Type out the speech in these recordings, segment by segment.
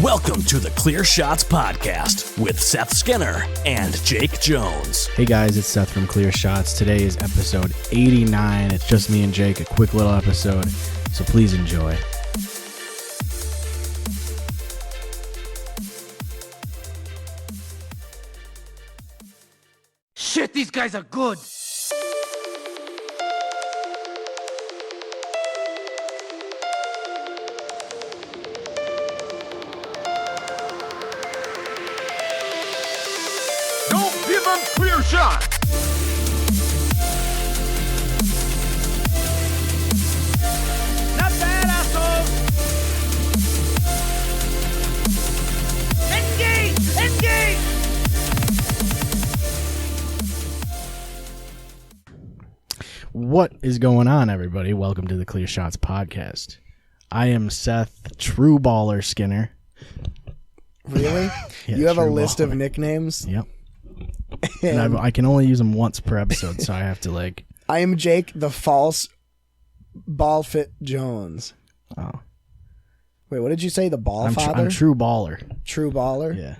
Welcome to the Clear Shots Podcast with Seth Skinner and Jake Jones. Hey guys, it's Seth from Clear Shots. Today is episode 89. It's just me and Jake, a quick little episode, so please enjoy. Shit, these guys are good. Don't give them clear shots. Not bad, asshole. Engage! Engage! What is going on, everybody? Welcome to the Clear Shots Podcast. I am Seth True Baller Skinner. Really? Yeah, you have a True list Baller. of nicknames? Yep. And I can only use them once per episode, so I have to I am Jake, the false ball fit Jones. Oh. Wait, what did you say? The ball father? I'm True Baller. True baller? Yeah.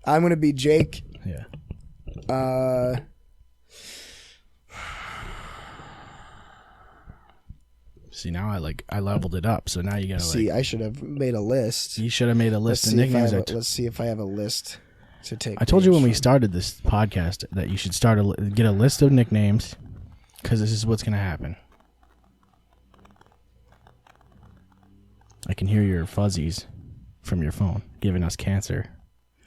I'm going to be Jake. Yeah. See, now I leveled it up, so now you gotta See, I should have made a list. you should have made a list of nicknames. Let's see if I have a list to take. I told you when we names started this podcast that you should get a list of nicknames, because this is what's gonna happen. I can hear your fuzzies from your phone giving us cancer.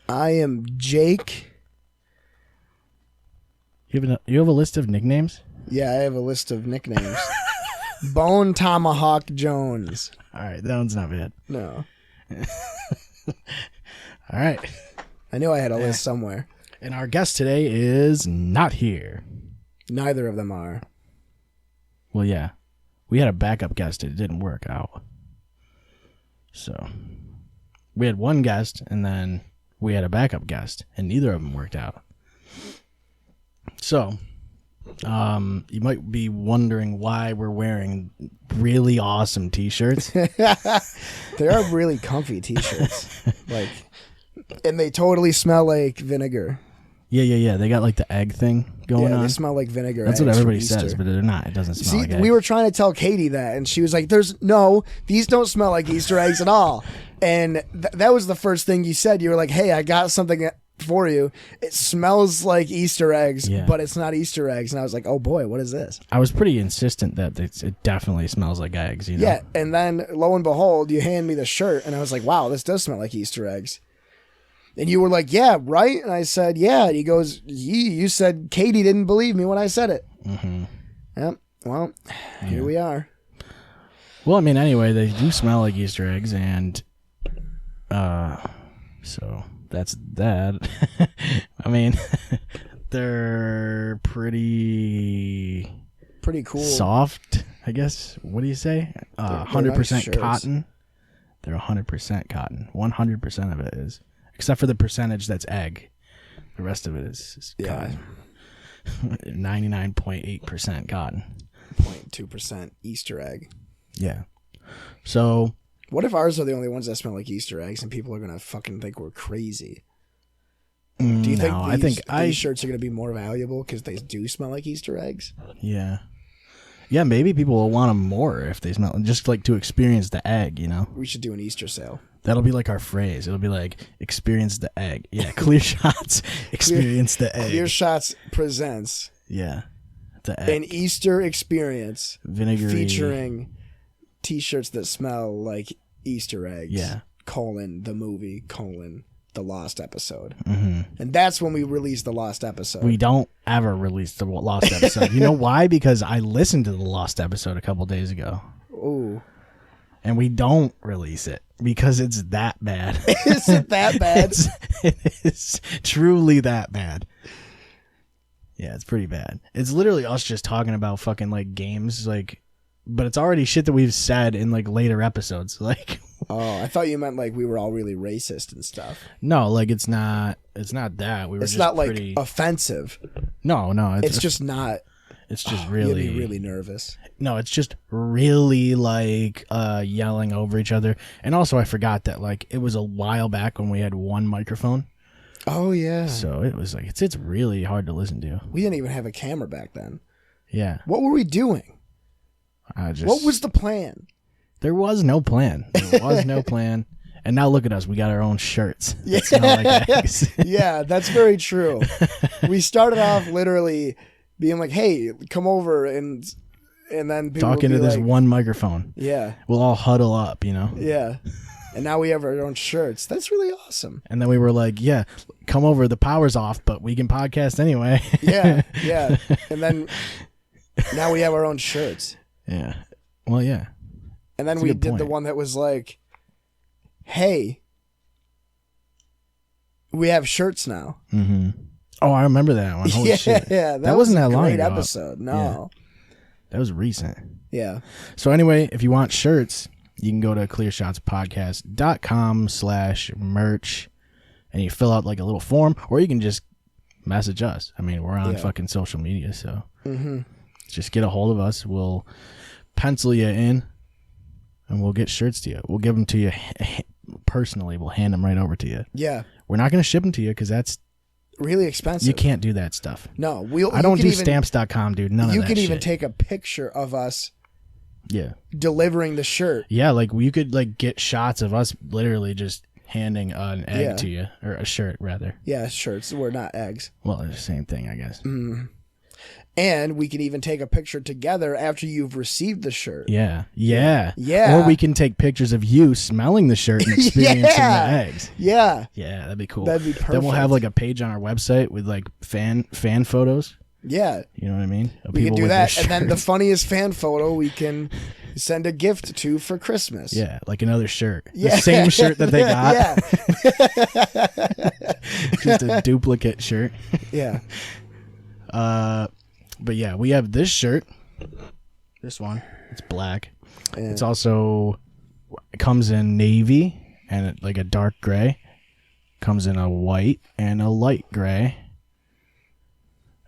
from. I am Jake. You have a list of nicknames? Yeah, I have a list of nicknames. Bone Tomahawk Jones. All right, that one's not bad. No. All right. I knew I had a list somewhere. And our guest today is not here. Neither of them are. Well, yeah. We had a backup guest. It didn't work out. So, we had one guest, and then we had a backup guest, and neither of them worked out. So, you might be wondering why we're wearing really awesome t-shirts. They are really comfy t-shirts. And they totally smell like vinegar. Yeah. They got like the egg thing going Yeah, on. they smell like vinegar. That's what eggs everybody from says, Easter. but they're not. It doesn't smell See, like we egg. were trying to tell Katie that, and she was like, these don't smell like Easter eggs at all. And that was the first thing you said. You were like, hey, I got something for you. It smells like Easter eggs, Yeah. but it's not Easter eggs. And I was like, oh boy, what is this? I was pretty insistent that it definitely smells like eggs. You know? Yeah, and then lo and behold, you hand me the shirt, and I was like, wow, this does smell like Easter eggs. And you were like, yeah, right? And I said, yeah. And he goes, you said Katie didn't believe me when I said it. Mm-hmm. Yep. Well, here we are. Well, I mean, anyway, they do smell like Easter eggs, and so that's that. I mean, they're pretty Cool. soft, I guess. What do you say? 100% nice shirts. cotton. They're 100% cotton. 100% of it is, except for the percentage that's egg. The rest of it is cotton. 99.8% cotton. 0.2% Easter egg. Yeah. So What if ours are the only ones that smell like Easter eggs and people are going to fucking think we're crazy? Do you think these shirts are going to be more valuable because they do smell like Easter eggs? Yeah. Yeah, maybe people will want them more if they smell, just like to experience the egg, you know? We should do an Easter sale. That'll be like our phrase. It'll be like, experience the egg. Yeah, Clear Shots, experience the egg. Clear Shots presents Yeah, the egg. an Easter experience Vinegary. featuring t-shirts that smell like Easter eggs. Yeah. The movie, the Lost episode. Mm-hmm. And that's when we release the Lost episode. We don't ever release the Lost episode. You know why? Because I listened to the Lost episode a couple days ago. Ooh. And we don't release it because it's that bad. Is it that bad? It is truly that bad. Yeah, it's pretty bad. It's literally us just talking about fucking like games, like, but it's already shit that we've said in like later episodes. Like, Oh, I thought you meant like we were all really racist and stuff. no, like it's not that. We were It's just not like pretty... offensive. No, It's just not. It's just You'd really, be really nervous. no, it's just really like yelling over each other. And also, I forgot that like it was a while back when we had one microphone, Oh yeah. so it was like it's really hard to listen to. We didn't even have a camera back then. Yeah, What were we doing? What was the plan? There was no plan. There was no plan. And now look at us. We got our own shirts. Yeah. That smell like eggs. Yeah, that's very true. We started off literally being like, "Hey, come over," and then people Talking would to be this like, one microphone. Yeah, We'll all huddle up, you know? yeah. And now we have our own shirts. That's really awesome. And then we were like, yeah, come over. The power's off, but we can podcast anyway. Yeah, yeah. And then now we have our own shirts. Yeah. Well, yeah. And then That's a we good did the point. one that was like, "Hey, we have shirts now." Mm-hmm. Oh, I remember that one. Holy yeah, shit. yeah. That wasn't was a that long great ago. episode. No. That was recent. Yeah. So anyway, if you want shirts, you can go to clearshotspodcast.com/merch and you fill out like a little form, or you can just message us. I mean, we're on Yeah. fucking social media, so just get a hold of us. We'll pencil you in and we'll get shirts to you. We'll give them to you personally. We'll hand them right over to you. Yeah. We're not going to ship them to you because that's, Really expensive. you can't do that stuff. No, I don't do stamps.com, dude. None of that You can even shit. take a picture of us Yeah. delivering the shirt. Yeah, like you could like get shots of us literally just handing an egg Yeah. to you, or a shirt rather. Yeah, shirts. We're not eggs. Well, it's the same thing, I guess. And we can even take a picture together after you've received the shirt. Yeah, yeah, Yeah. Or we can take pictures of you smelling the shirt and experiencing Yeah. the eggs. Yeah. Yeah, that'd be cool. That'd be Then we'll have perfect. like a page on our website with like fan photos. Yeah. You know what I mean? Of We can people do with their that. And then the shirts. funniest fan photo we can send a gift to for Christmas. Yeah, like another shirt. Yeah. The same shirt that they got. Yeah. Just a duplicate shirt. Yeah. But yeah, we have this shirt. This one. It's black. Yeah. It's also, it comes in navy and like a dark gray. Comes in a white and a light gray.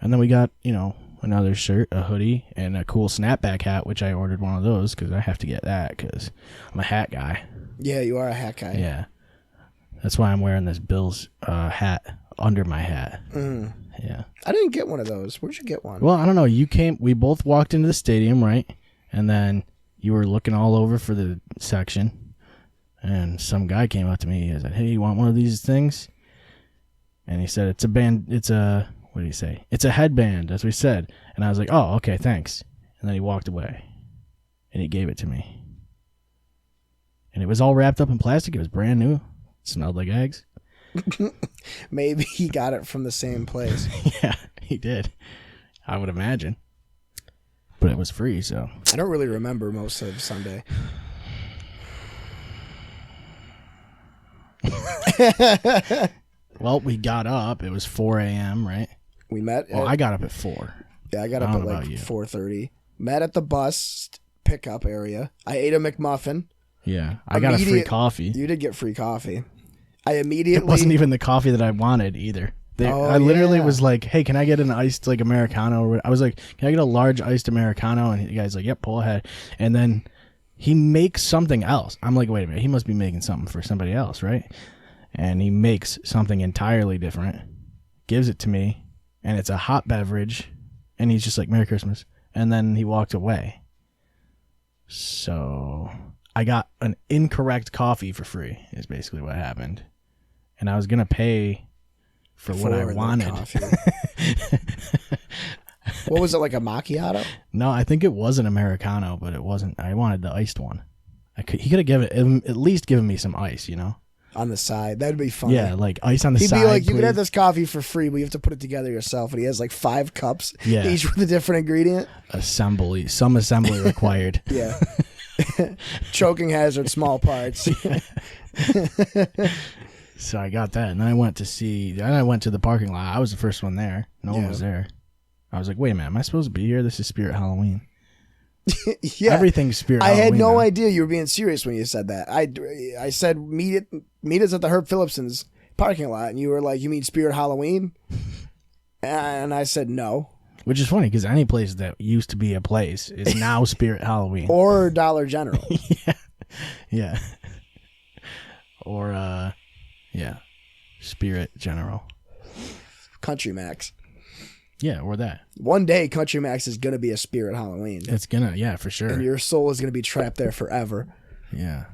And then we got, you know, another shirt, a hoodie, and a cool snapback hat, which I ordered one of those because I have to get that because I'm a hat guy. Yeah, you are a hat guy. Yeah. That's why I'm wearing this Bills hat under my hat. Yeah. I didn't get one of those. Where'd you get one? Well, I don't know. We both walked into the stadium, right? And then you were looking all over for the section. And some guy came up to me. He said, "Hey, you want one of these things?" And he said, what did he say? It's a headband, as we said. And I was like, "Oh, okay, thanks." And then he walked away. And he gave it to me. And it was all wrapped up in plastic. It was brand new. It smelled like eggs. Maybe he got it from the same place. Yeah, he did. I would imagine. But it was free, so. I don't really remember most of Sunday. Well, we got up. It was 4 a.m., right? We met. Well, I got up at 4. Yeah, I got I up don't at know like about you. 4:30. Met at the bus pickup area. I ate a McMuffin. Yeah, I got a free coffee. You did get free coffee. I It immediately. wasn't even the coffee that I wanted either. I literally was like, "Hey, can I get an iced like Americano?" Or I was like, "Can I get a large iced Americano?" And the guy's like, "Yep, pull ahead." And then he makes something else. I'm like, "Wait a minute, he must be making something for somebody else, right?" And he makes something entirely different, gives it to me, and it's a hot beverage. And he's just like, "Merry Christmas." And then he walked away. So I got an incorrect coffee for free is basically what happened. And I was going to pay for what I the wanted. coffee. What was it, like a macchiato? No, I think it was an Americano, but it wasn't. I wanted the iced one. He could have at least given me some ice, you know? On the side. That'd be funny. Yeah, like ice on the He'd side. be like, "You please." can have this coffee for free, but you have to put it together yourself." And he has like 5 cups, Yeah. each with a different ingredient. Some assembly required. Yeah. Choking hazard, small parts. So I got that, and then I went to the parking lot. I was the first one there. No one Yeah. was there. I was like, "Wait a minute, am I supposed to be here? This is Spirit Halloween." Yeah. Everything's Spirit I Halloween. had no now. idea you were being serious when you said that. I said meet us at the Herb Phillipson's parking lot, and you were like, "You mean Spirit Halloween?" And I said no. Which is funny because any place that used to be a place is now Spirit Halloween. Or Dollar General. Yeah. Or, Spirit General. Country Max. Yeah, or that. One day, Country Max is going to be a Spirit Halloween. It's gonna, yeah, for sure. And your soul is going to be trapped there forever. Yeah.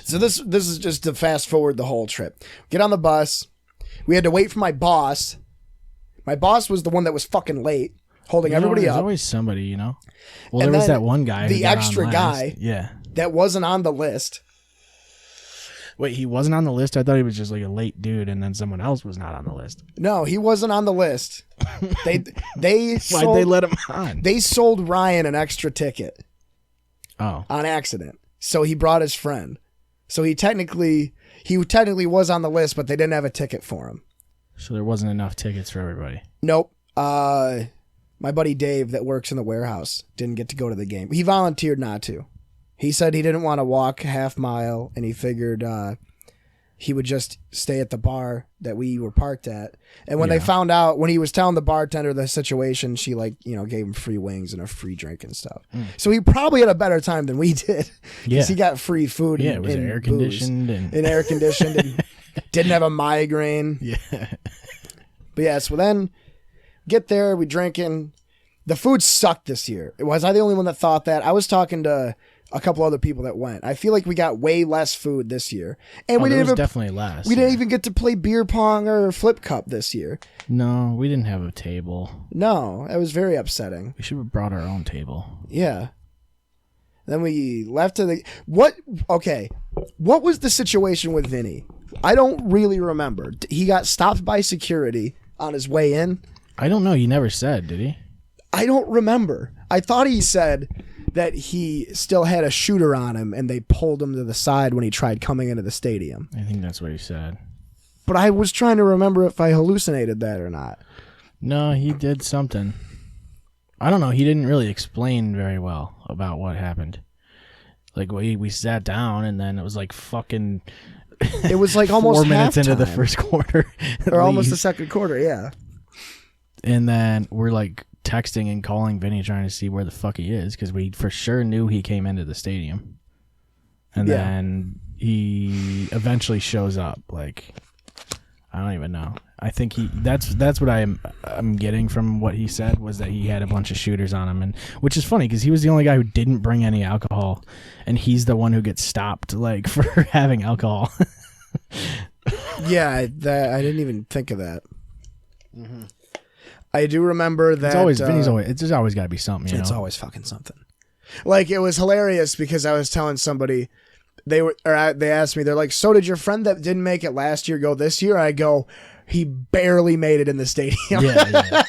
So this is just to fast forward the whole trip. Get on the bus. We had to wait for my boss. My boss was the one that was fucking late, holding everybody There's up. always somebody, you know? Well, And there was then that one guy. the who got extra on last. guy. Yeah. That wasn't on the list. Wait, he wasn't on the list? I thought he was just like a late dude, and then someone else was not on the list. No, he wasn't on the list. They Why'd they let him on? They sold Ryan an extra ticket Oh. on accident. So he brought his friend. So he technically was on the list, but they didn't have a ticket for him. So there wasn't enough tickets for everybody. Nope. My buddy Dave that works in the warehouse didn't get to go to the game. He volunteered not to. He said he didn't want to walk half mile, and he figured he would just stay at the bar that we were parked at. And when they found out, when he was telling the bartender the situation, she gave him free wings and a free drink and stuff. So he probably had a better time than we did. Because he got free food Yeah, and, it was and air booze. conditioned and air conditioned and didn't have a migraine. yeah. But yeah, so then get there, we drinking. The food sucked this year. Was I the only one that thought that? I was talking to a couple other people that went. I feel like we got way less food this year, and we didn't definitely less. We didn't even get to play beer pong or flip cup this year. No, we didn't have a table. No, that was very upsetting. We should have brought our own table. Yeah. Then we left to the what? Okay, what was the situation with Vinny? I don't really remember. He got stopped by security on his way in. I don't know. He never said, did he? I don't remember. I thought he said that he still had a shooter on him and they pulled him to the side when he tried coming into the stadium. I think that's what he said. But I was trying to remember if I hallucinated that or not. No, he did something. I don't know. He didn't really explain very well about what happened. Like, we sat down and then it was like fucking... It was like almost 4 minutes into the halftime. first quarter. Or almost the second quarter, yeah. And then we're like texting and calling Vinny trying to see where the fuck he is because we for sure knew he came into the stadium. And then he eventually shows up. Like, I don't even know. I think that's what I'm getting from what he said was that he had a bunch of shooters on him, and which is funny because he was the only guy who didn't bring any alcohol, and he's the one who gets stopped like for having alcohol. Yeah, I didn't even think of that. Mm-hmm. I do remember that Vinny's always. There's always got to be something. You know? It's always fucking something. Like, it was hilarious because I was telling somebody they asked me, they're like, so did your friend that didn't make it last year go this year? I go, he barely made it in the stadium. Yeah.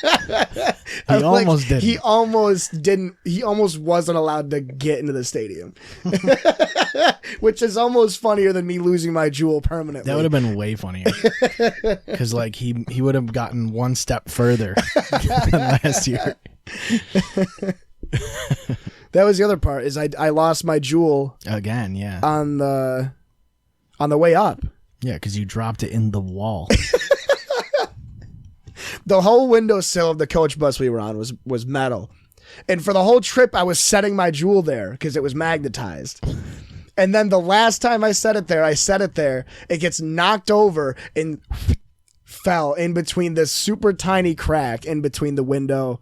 He almost didn't. He almost didn't. He almost wasn't allowed to get into the stadium, which is almost funnier than me losing my jewel permanently. That would have been way funnier because like he would have gotten one step further than last year. That was the other part is I lost my jewel again. Yeah. On the way up. Yeah, because you dropped it in the wall. The whole windowsill of the coach bus we were on was metal. And for the whole trip, I was setting my jewel there because it was magnetized. And then the last time I set it there, it gets knocked over and fell in between this super tiny crack in between the window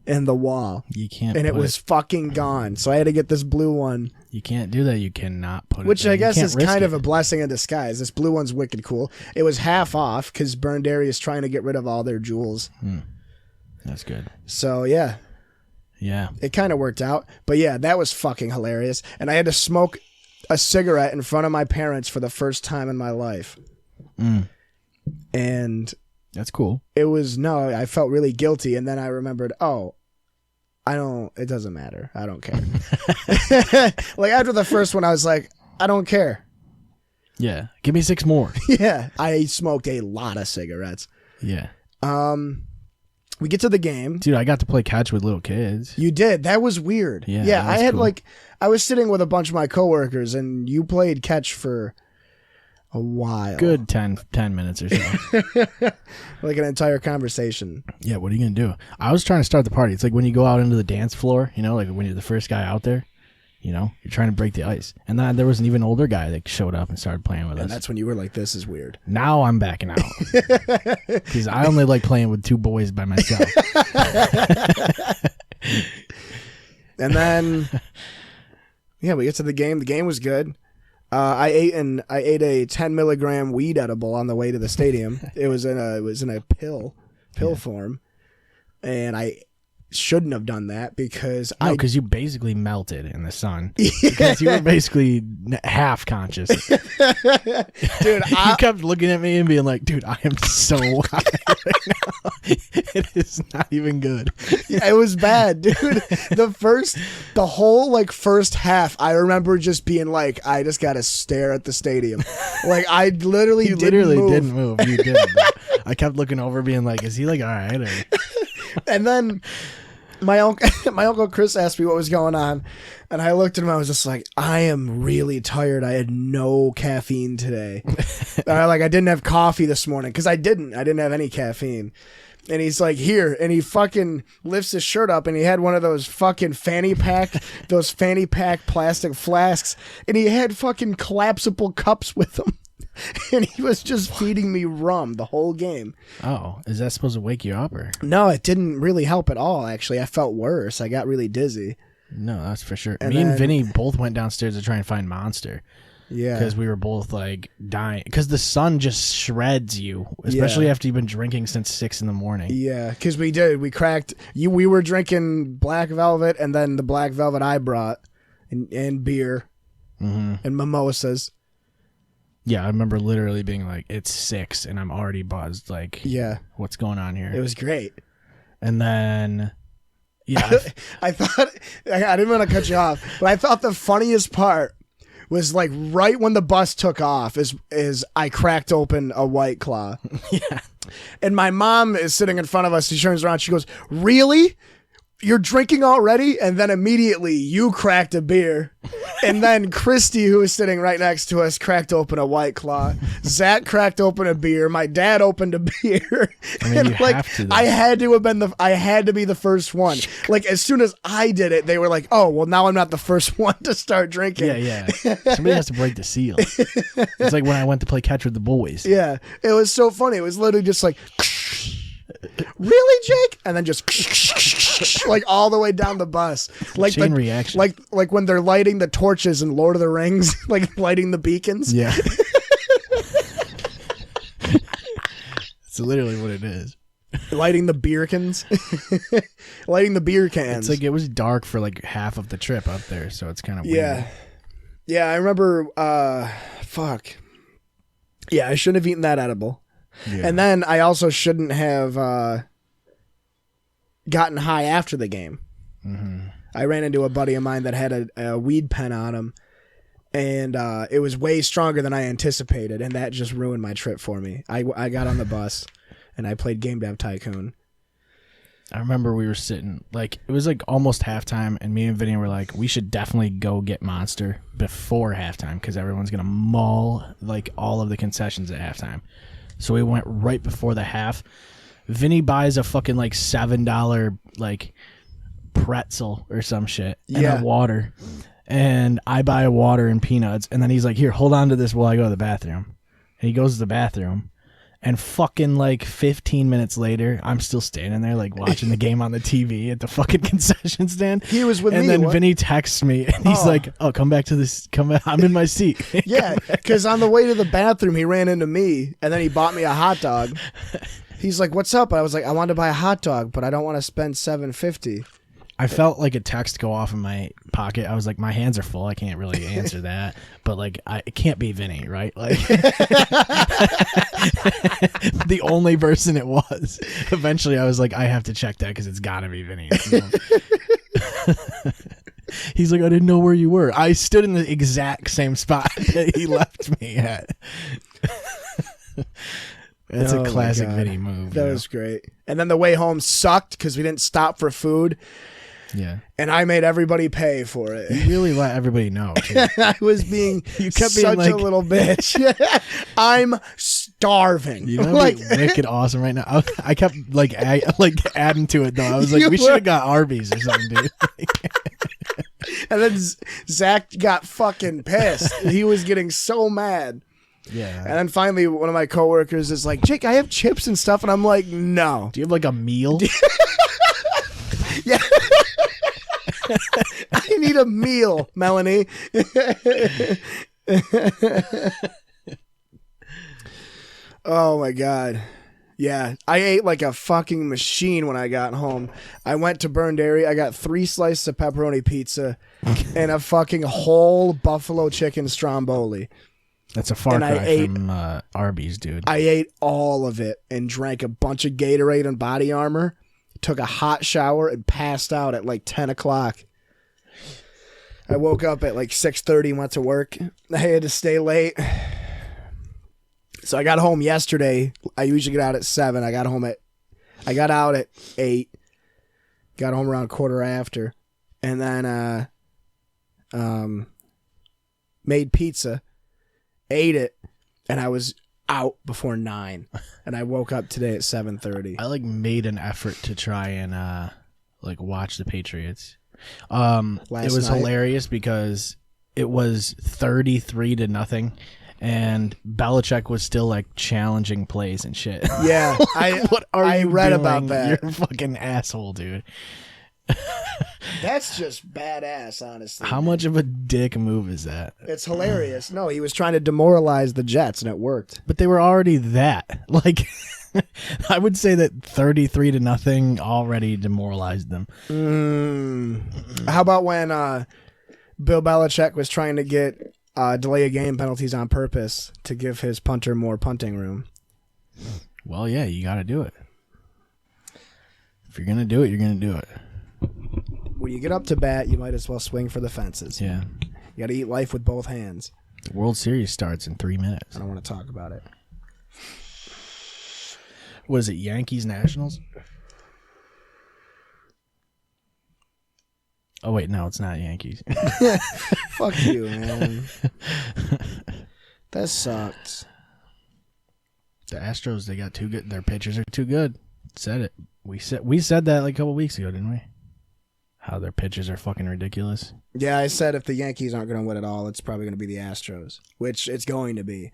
and the wall. You can't. And it was fucking gone. So I had to get this blue one. You can't do that. You cannot put it Which there. I guess You is can't kind risk of a blessing in disguise. This blue one's wicked cool. It was half off because Burned Area is trying to get rid of all their jewels. That's good. So, yeah. Yeah. It kind of worked out. But, yeah, that was fucking hilarious. And I had to smoke a cigarette in front of my parents for the first time in my life. And that's cool. I felt really guilty. And then I remembered, it doesn't matter. I don't care. Like after the first one, I was like, I don't care. Yeah. Give me 6 more. Yeah. I smoked a lot of cigarettes. Yeah. We get to the game. Dude, I got to play catch with little kids. You did. That was weird. Yeah. I had cool. I was sitting with a bunch of my coworkers and you played catch for, A while. Good 10 minutes or so. Like an entire conversation. Yeah, what are you going to do? I was trying to start the party. It's like when you go out into the dance floor, you know, like when you're the first guy out there, you know, you're trying to break the ice. And then there was an even older guy that showed up and started playing with us. And that's when you were like, this is weird. Now I'm backing out. Because I only like playing with two boys by myself. And then, yeah, we get to the game. The game was good. I ate a 10 milligram weed edible on the way to the stadium. It was in a pill form, and I shouldn't have done that because because you basically melted in the sun. Because you were basically half conscious. Dude, you kept looking at me and being like, dude, I am so high right now. It is not even good. Yeah, it was bad, dude. The whole like first half, I remember just being like, I just gotta stare at the stadium. Like I literally didn't move. You didn't. I kept looking over being like, is he like all right? Or... And then my uncle Chris asked me what was going on, and I looked at him. I was just like, I am really tired. I had no caffeine today. I didn't have coffee this morning because I didn't have any caffeine. And he's like, here, and he fucking lifts his shirt up, and he had one of those fucking fanny pack plastic flasks, and he had fucking collapsible cups with him. And he was just feeding me rum the whole game. Oh, is that supposed to wake you up or? No, it didn't really help at all, actually. I felt worse. I got really dizzy. No, that's for sure. Me and Vinny both went downstairs to try and find Monster. Yeah. Because we were both like dying. Because the sun just shreds you, especially after you've been drinking since 6 a.m. Yeah, because we did. We cracked. We were drinking Black Velvet, and then the Black Velvet I brought, and beer, and mimosas. Yeah, I remember literally being like, it's 6 and I'm already buzzed. Like, yeah, what's going on here? It was great. And then, yeah. I thought, I didn't want to cut you off, but I thought the funniest part was like right when the bus took off is I cracked open a White Claw. Yeah. And my mom is sitting in front of us. She turns around. She goes, really? You're drinking already? And then immediately you cracked a beer. And then Christy, who was sitting right next to us, cracked open a White Claw. Zach cracked open a beer. My dad opened a beer. I mean, and you like, have to, though. I had to be the first one. Like as soon as I did it, they were like, oh, well now I'm not the first one to start drinking. Yeah. Somebody has to break the seal. It's like when I went to play catch with the boys. Yeah. It was so funny. It was literally just like, really, Jake? And then just like all the way down the bus, like chain reaction, like when they're lighting the torches in Lord of the Rings, like lighting the beacons. Yeah, it's literally what it is. Lighting the beer cans, lighting the beer cans. It's like it was dark for like half of the trip up there, so it's kind of weird. Yeah. I remember. Fuck. Yeah, I shouldn't have eaten that edible. Yeah. And then I also shouldn't have gotten high after the game. Mm-hmm. I ran into a buddy of mine that had a weed pen on him, and it was way stronger than I anticipated, and that just ruined my trip for me. I got on the bus, and I played Game Dev Tycoon. I remember we were sitting, like, it was like almost halftime, and me and Vinny were like, we should definitely go get Monster before halftime, because everyone's going to maul, like, all of the concessions at halftime. So we went right before the half. Vinny buys a fucking like $7 like pretzel or some shit and a water. And I buy a water and peanuts. And then he's like, here, hold on to this while I go to the bathroom. And he goes to the bathroom. And fucking like 15 minutes later, I'm still standing there like watching the game on the TV at the fucking concession stand. He was with me. And then Vinny texts me and he's like, oh, come back to this. I'm in my seat. Yeah, because on the way to the bathroom, he ran into me and then he bought me a hot dog. He's like, what's up? I was like, I wanted to buy a hot dog, but I don't want to spend $7.50. I felt like a text go off in my pocket. I was like, my hands are full. I can't really answer that. But like, it can't be Vinny, right? Like, the only person it was. Eventually, I was like, I have to check that because it's got to be Vinny. He's like, I didn't know where you were. I stood in the exact same spot that he left me at. That's a classic Vinny move. That was great. And then the way home sucked because we didn't stop for food. Yeah. And I made everybody pay for it. You really let everybody know, too. I was being You kept being such like- a little bitch. I'm starving. You know, like, wicked awesome right now. I kept like adding to it though. I was like, You we were- should have got Arby's or something, dude. and then Zach got fucking pissed. He was getting so mad. Yeah. And then finally, one of my coworkers is like, Jake, I have chips and stuff. And I'm like, no. Do you have like a meal? Yeah. I need a meal, Melanie. Oh my God. Yeah, I ate like a fucking machine when I got home. I went to Burned Dairy. I got 3 slices of pepperoni pizza and a fucking whole buffalo chicken stromboli. That's a far And I cry ate- from Arby's, dude. I ate all of it and drank a bunch of Gatorade and Body Armor, took a hot shower, and passed out at like 10 o'clock. I woke up at like 6:30 and went to work. I had to stay late. So I got home yesterday. I usually get out at 7. I got out at 8. Got home around quarter after. And then made pizza, ate it, and I was out before 9. And I woke up today at 7:30. I like made an effort to try and like watch the Patriots. It was night? hilarious because it was 33-0, and Belichick was still like challenging plays and shit. Yeah, What are I you read doing? about that. You're a fucking asshole, dude. That's just badass, honestly. How much of a dick move is that? It's hilarious. No, he was trying to demoralize the Jets, and it worked. But they were already that. Like, I would say that 33-0 already demoralized them. How about when Bill Belichick was trying to get delay a game penalties on purpose to give his punter more punting room? Well, yeah, you got to do it. If you're going to do it, you're going to do it. When you get up to bat, you might as well swing for the fences. Yeah. You got to eat life with both hands. The World Series starts in 3 minutes. I don't want to talk about it. What is it, Yankees Nationals? Oh, wait, no, it's not Yankees. Fuck you, man. That sucked. The Astros, they got too good. Their pitchers are too good. Said it. We said that like a couple weeks ago, didn't we? How their pitchers are fucking ridiculous. Yeah, I said if the Yankees aren't going to win at all, it's probably going to be the Astros, which it's going to be.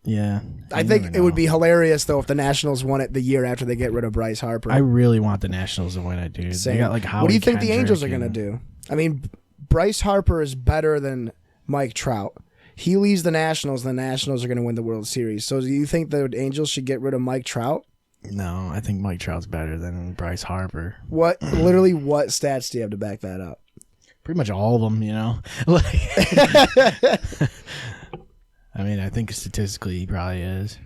Yeah. I think it would be hilarious, though, if the Nationals won it the year after they get rid of Bryce Harper. I really want the Nationals to win it, dude. Same. They got like What do you think the Kendrick Angels are going to and- do? I mean, Bryce Harper is better than Mike Trout. He leaves the Nationals, and the Nationals are going to win the World Series. So do you think the Angels should get rid of Mike Trout? No, I think Mike Trout's better than Bryce Harper. Literally, what stats do you have to back that up? Pretty much all of them, you know? Like, I mean, I think statistically he probably is.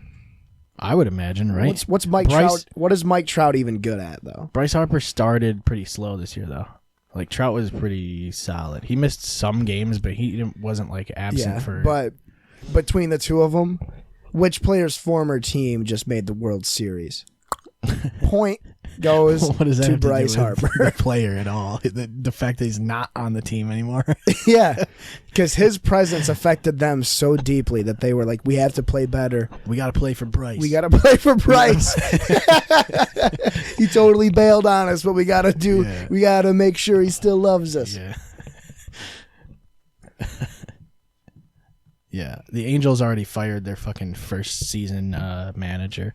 I would imagine, right? What's Mike Bryce- Trout? What is Mike Trout even good at, though? Bryce Harper started pretty slow this year, though. Like, Trout was pretty solid. He missed some games, but wasn't, like, absent for... But between the two of them, which player's former team just made the World Series? Point goes what does that to have to Bryce do with Harper. the player at all? The fact that he's not on the team anymore. Yeah, because his presence affected them so deeply that they were like, we have to play better. We got to play for Bryce. We got to play for Bryce. He totally bailed on us, but we got to do. Yeah. We got to make sure he still loves us. Yeah. Yeah. The Angels already fired their fucking first season manager.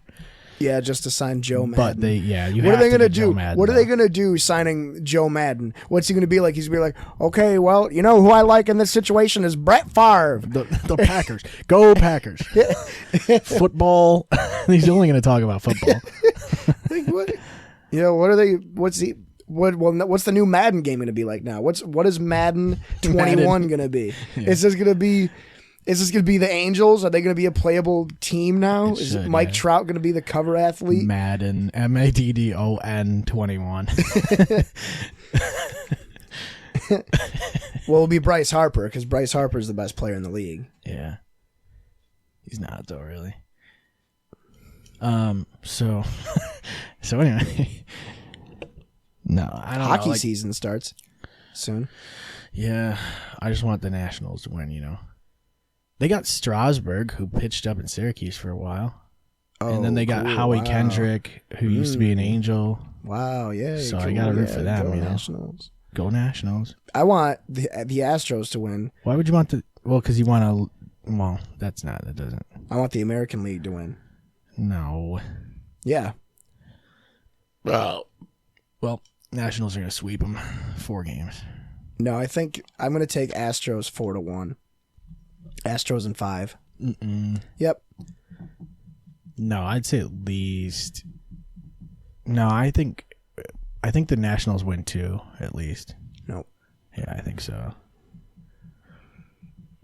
Yeah, just to sign Joe Madden. But you What are have they to gonna get Joe do? Madden, What are they though. gonna do signing Joe Madden? What's he gonna be like? He's gonna be like, okay, well, you know who I like in this situation is Brett Favre. The Packers. Go Packers. Football. He's only going to talk about football. Like, what? You know, what are they? What's the? What's the new Madden game gonna be like now? What is Madden 21 gonna be? Yeah. Is this gonna be? Is this going to be the Angels? Are they going to be a playable team now? It Is should, Mike yeah. Trout going to be the cover athlete? Madden. Maddon 21. Well, it'll be Bryce Harper because Bryce Harper is the best player in the league. Yeah. He's not, though, really. So anyway. No, I don't Hockey know. season starts soon. Yeah, I just want the Nationals to win, They got Strasburg, who pitched up in Syracuse for a while. And then they got cool. Howie Wow. Kendrick, who used to be an Angel. Wow, yeah. So I gotta root for them, go you know. Nationals. Go Nationals. I want the Astros to win. Why would you want the... Well, because you want to... Well, that doesn't... I want the American League to win. No. Yeah. Well, Nationals are going to sweep them 4 games. No, I think I'm going to take Astros 4-1. Astros in 5. Mm-mm. Yep. No, I'd say at least... No, I think the Nationals win 2, at least. Nope. Yeah, I think so.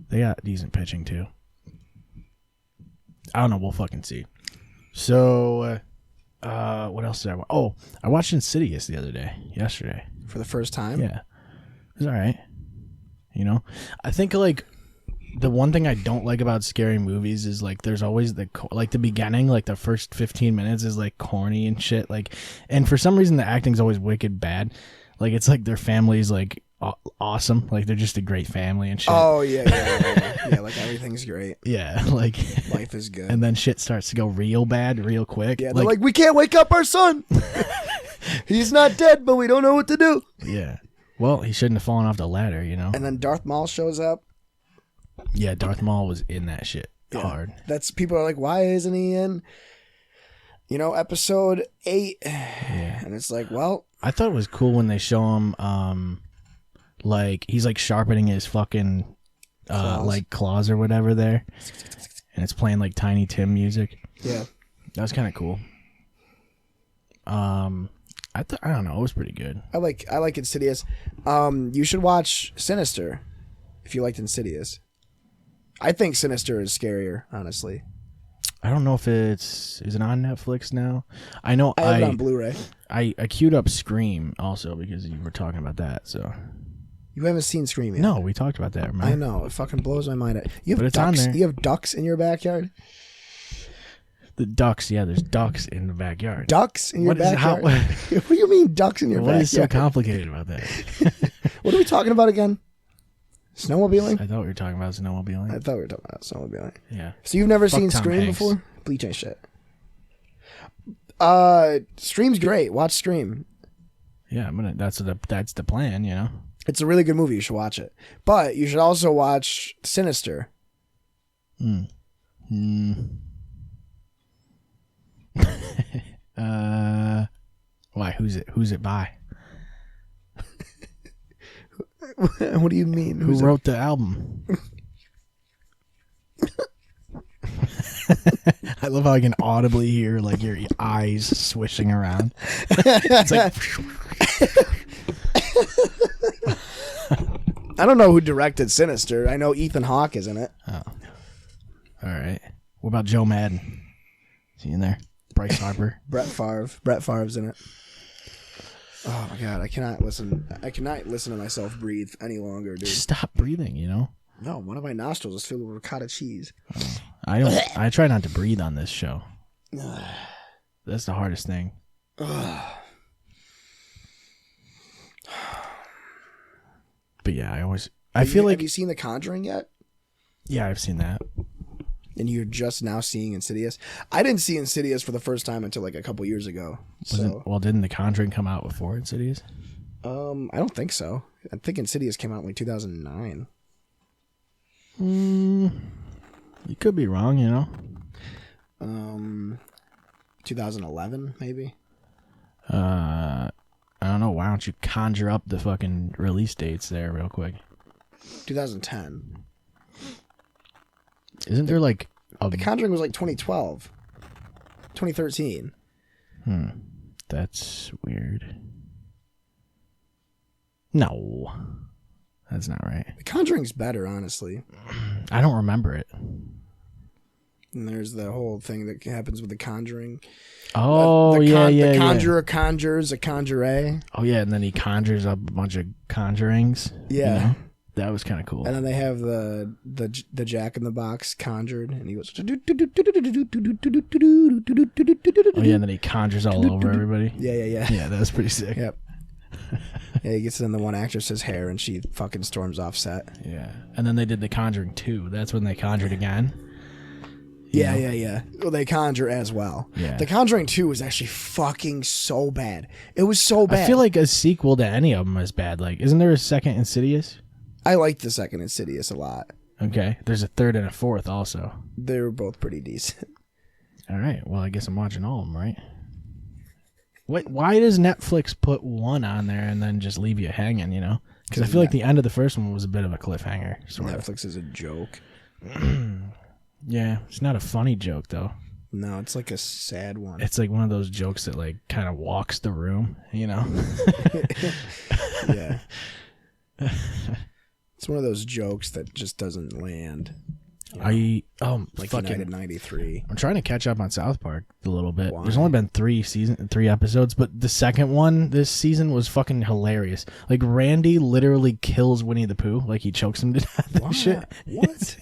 They got decent pitching, too. I don't know. We'll fucking see. So, what else did I watch? Oh, I watched Insidious yesterday. For the first time? Yeah. It was all right. I think, the one thing I don't like about scary movies is, there's always the beginning, the first 15 minutes is, corny and shit. And for some reason, the acting's always wicked bad. It's their family's, awesome. They're just a great family and shit. Oh, yeah. Yeah, everything's great. Yeah, Life is good. and then shit starts to go real bad real quick. Yeah, they're we can't wake up our son. He's not dead, but we don't know what to do. Yeah. Well, he shouldn't have fallen off the ladder, And then Darth Maul shows up. Yeah, Darth Maul was in that shit hard. That's people are why isn't he in? Episode 8. Yeah. And it's well, I thought it was cool when they show him, he's sharpening his fucking, claws or whatever there, and it's playing Tiny Tim music. yeah. That was kind of cool. I don't know, it was pretty good. I like Insidious. You should watch Sinister if you liked Insidious. I think Sinister is scarier, honestly. I don't know if is it on Netflix now? I know I have it on Blu-ray. I queued up Scream also because you were talking about that. So You haven't seen Scream yet. no, we talked about that. Remember? I know. It fucking blows my mind. You have But it's ducks. on there. You have ducks in your backyard. The ducks. Yeah, there's ducks in the backyard. Ducks in your What is- how- backyard. What do you mean ducks in your What backyard? is so complicated about that? What are we talking about again? Snowmobiling? I thought we were talking about snowmobiling. I thought we were talking about snowmobiling. Yeah. So you've never Fuck seen Tom Scream Hanks. before? Bleach ain't shit. Scream's great. Watch Scream. Yeah, I'm gonna. That's the plan. It's a really good movie. You should watch it. But you should also watch Sinister. Why? Who's it by? What do you mean? Who wrote the album? I love how I can audibly hear your eyes swishing around. It's I don't know who directed Sinister. I know Ethan Hawke is in it. all right. What about Joe Madden? Is he in there? Bryce Harper. Brett Favre. Brett Favre's in it. Oh my god, I cannot listen to myself breathe any longer, dude. Just stop breathing. No, one of my nostrils is filled with ricotta cheese. I try not to breathe on this show. That's the hardest thing. But yeah, I feel like Have you seen The Conjuring yet? yeah, I've seen that. And you're just now seeing Insidious? I didn't see Insidious for the first time until a couple years ago. So Didn't The Conjuring come out before Insidious? I don't think so. I think Insidious came out in 2009. You could be wrong, 2011 maybe. I don't know. Why don't you conjure up the fucking release dates there real quick? 2010. Isn't there a The Conjuring was 2012. 2013. That's weird. No. That's not right. The Conjuring's better, honestly. I don't remember it. And there's the whole thing that happens with The Conjuring. Oh, The conjurer conjures a conjure. Oh, yeah, and then he conjures up a bunch of conjurings. Yeah. That was kind of cool. And then they have the Jack in the Box conjured, and he goes. Oh, yeah, and then he conjures all over everybody. Yeah. Yeah, that was pretty sick. Yep. Yeah, he gets in the one actress's hair and she fucking storms off set. Yeah. And then they did The Conjuring 2. That's when they conjured again. Yeah. Well, they conjure as well. Yeah. The Conjuring 2 was actually fucking so bad. It was so bad. I feel like a sequel to any of them is bad. Like, isn't there a second Insidious? I liked the second Insidious a lot. Okay. There's a third and a fourth also. They were both pretty decent. All right. Well, I guess I'm watching all of them, right? Why does Netflix put one on there and then just leave you hanging, you know? Because I feel like the end of the first one was a bit of a cliffhanger. Sort of. Netflix is a joke. Yeah. It's not a funny joke, though. No, it's like a sad one. It's like one of those jokes that, like, kind of walks the room, you know? Yeah. It's one of those jokes that just doesn't land. You know? Like fucking United 93. I'm trying to catch up on South Park a little bit. Why? There's only been 3 episodes, but the second one this season was fucking hilarious. Like, Randy literally kills Winnie the Pooh, like he chokes him to death and shit. What?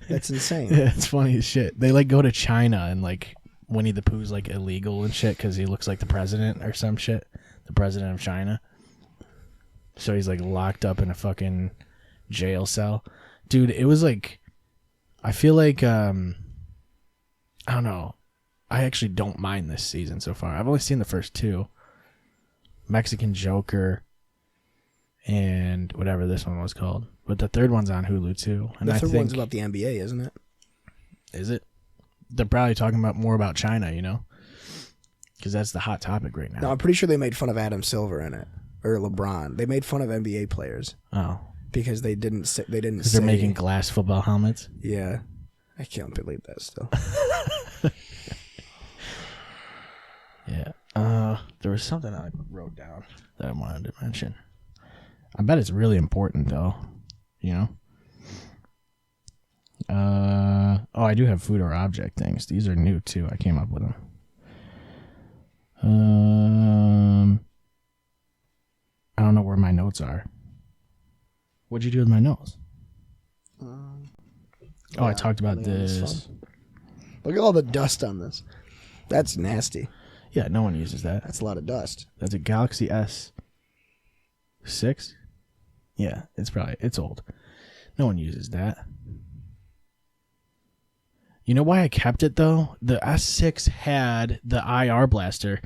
That's insane. Yeah, it's funny as shit. They like go to China and like Winnie the Pooh's like illegal and shit because he looks like the president or some shit, the president of China. So he's like locked up in a fucking jail cell. Dude, it was like, I feel like, I don't know. I actually don't mind this season so far. I've only seen the first 2. Mexican Joker and whatever this one was called. But the third one's on Hulu too. And The I third think, one's about the NBA, isn't it? Is it? They're probably talking about more about China, you know? Because that's the hot topic right now. No, I'm pretty sure they made fun of Adam Silver in it. Or LeBron. They made fun of NBA players. Oh. Because they didn't say. Because they're making glass football helmets? Yeah. I can't believe that still. Yeah. There was something I wrote down that I wanted to mention. I bet it's really important, though. You know? I do have food or object things. These are new, too. I came up with them. I don't know where my notes are. What'd you do with my notes? I talked about this. Look at all the dust on this. That's nasty. Yeah, no one uses that. That's a lot of dust. That's a Galaxy S6? Yeah, it's old. No one uses that. You know why I kept it, though? The S6 had the IR blaster,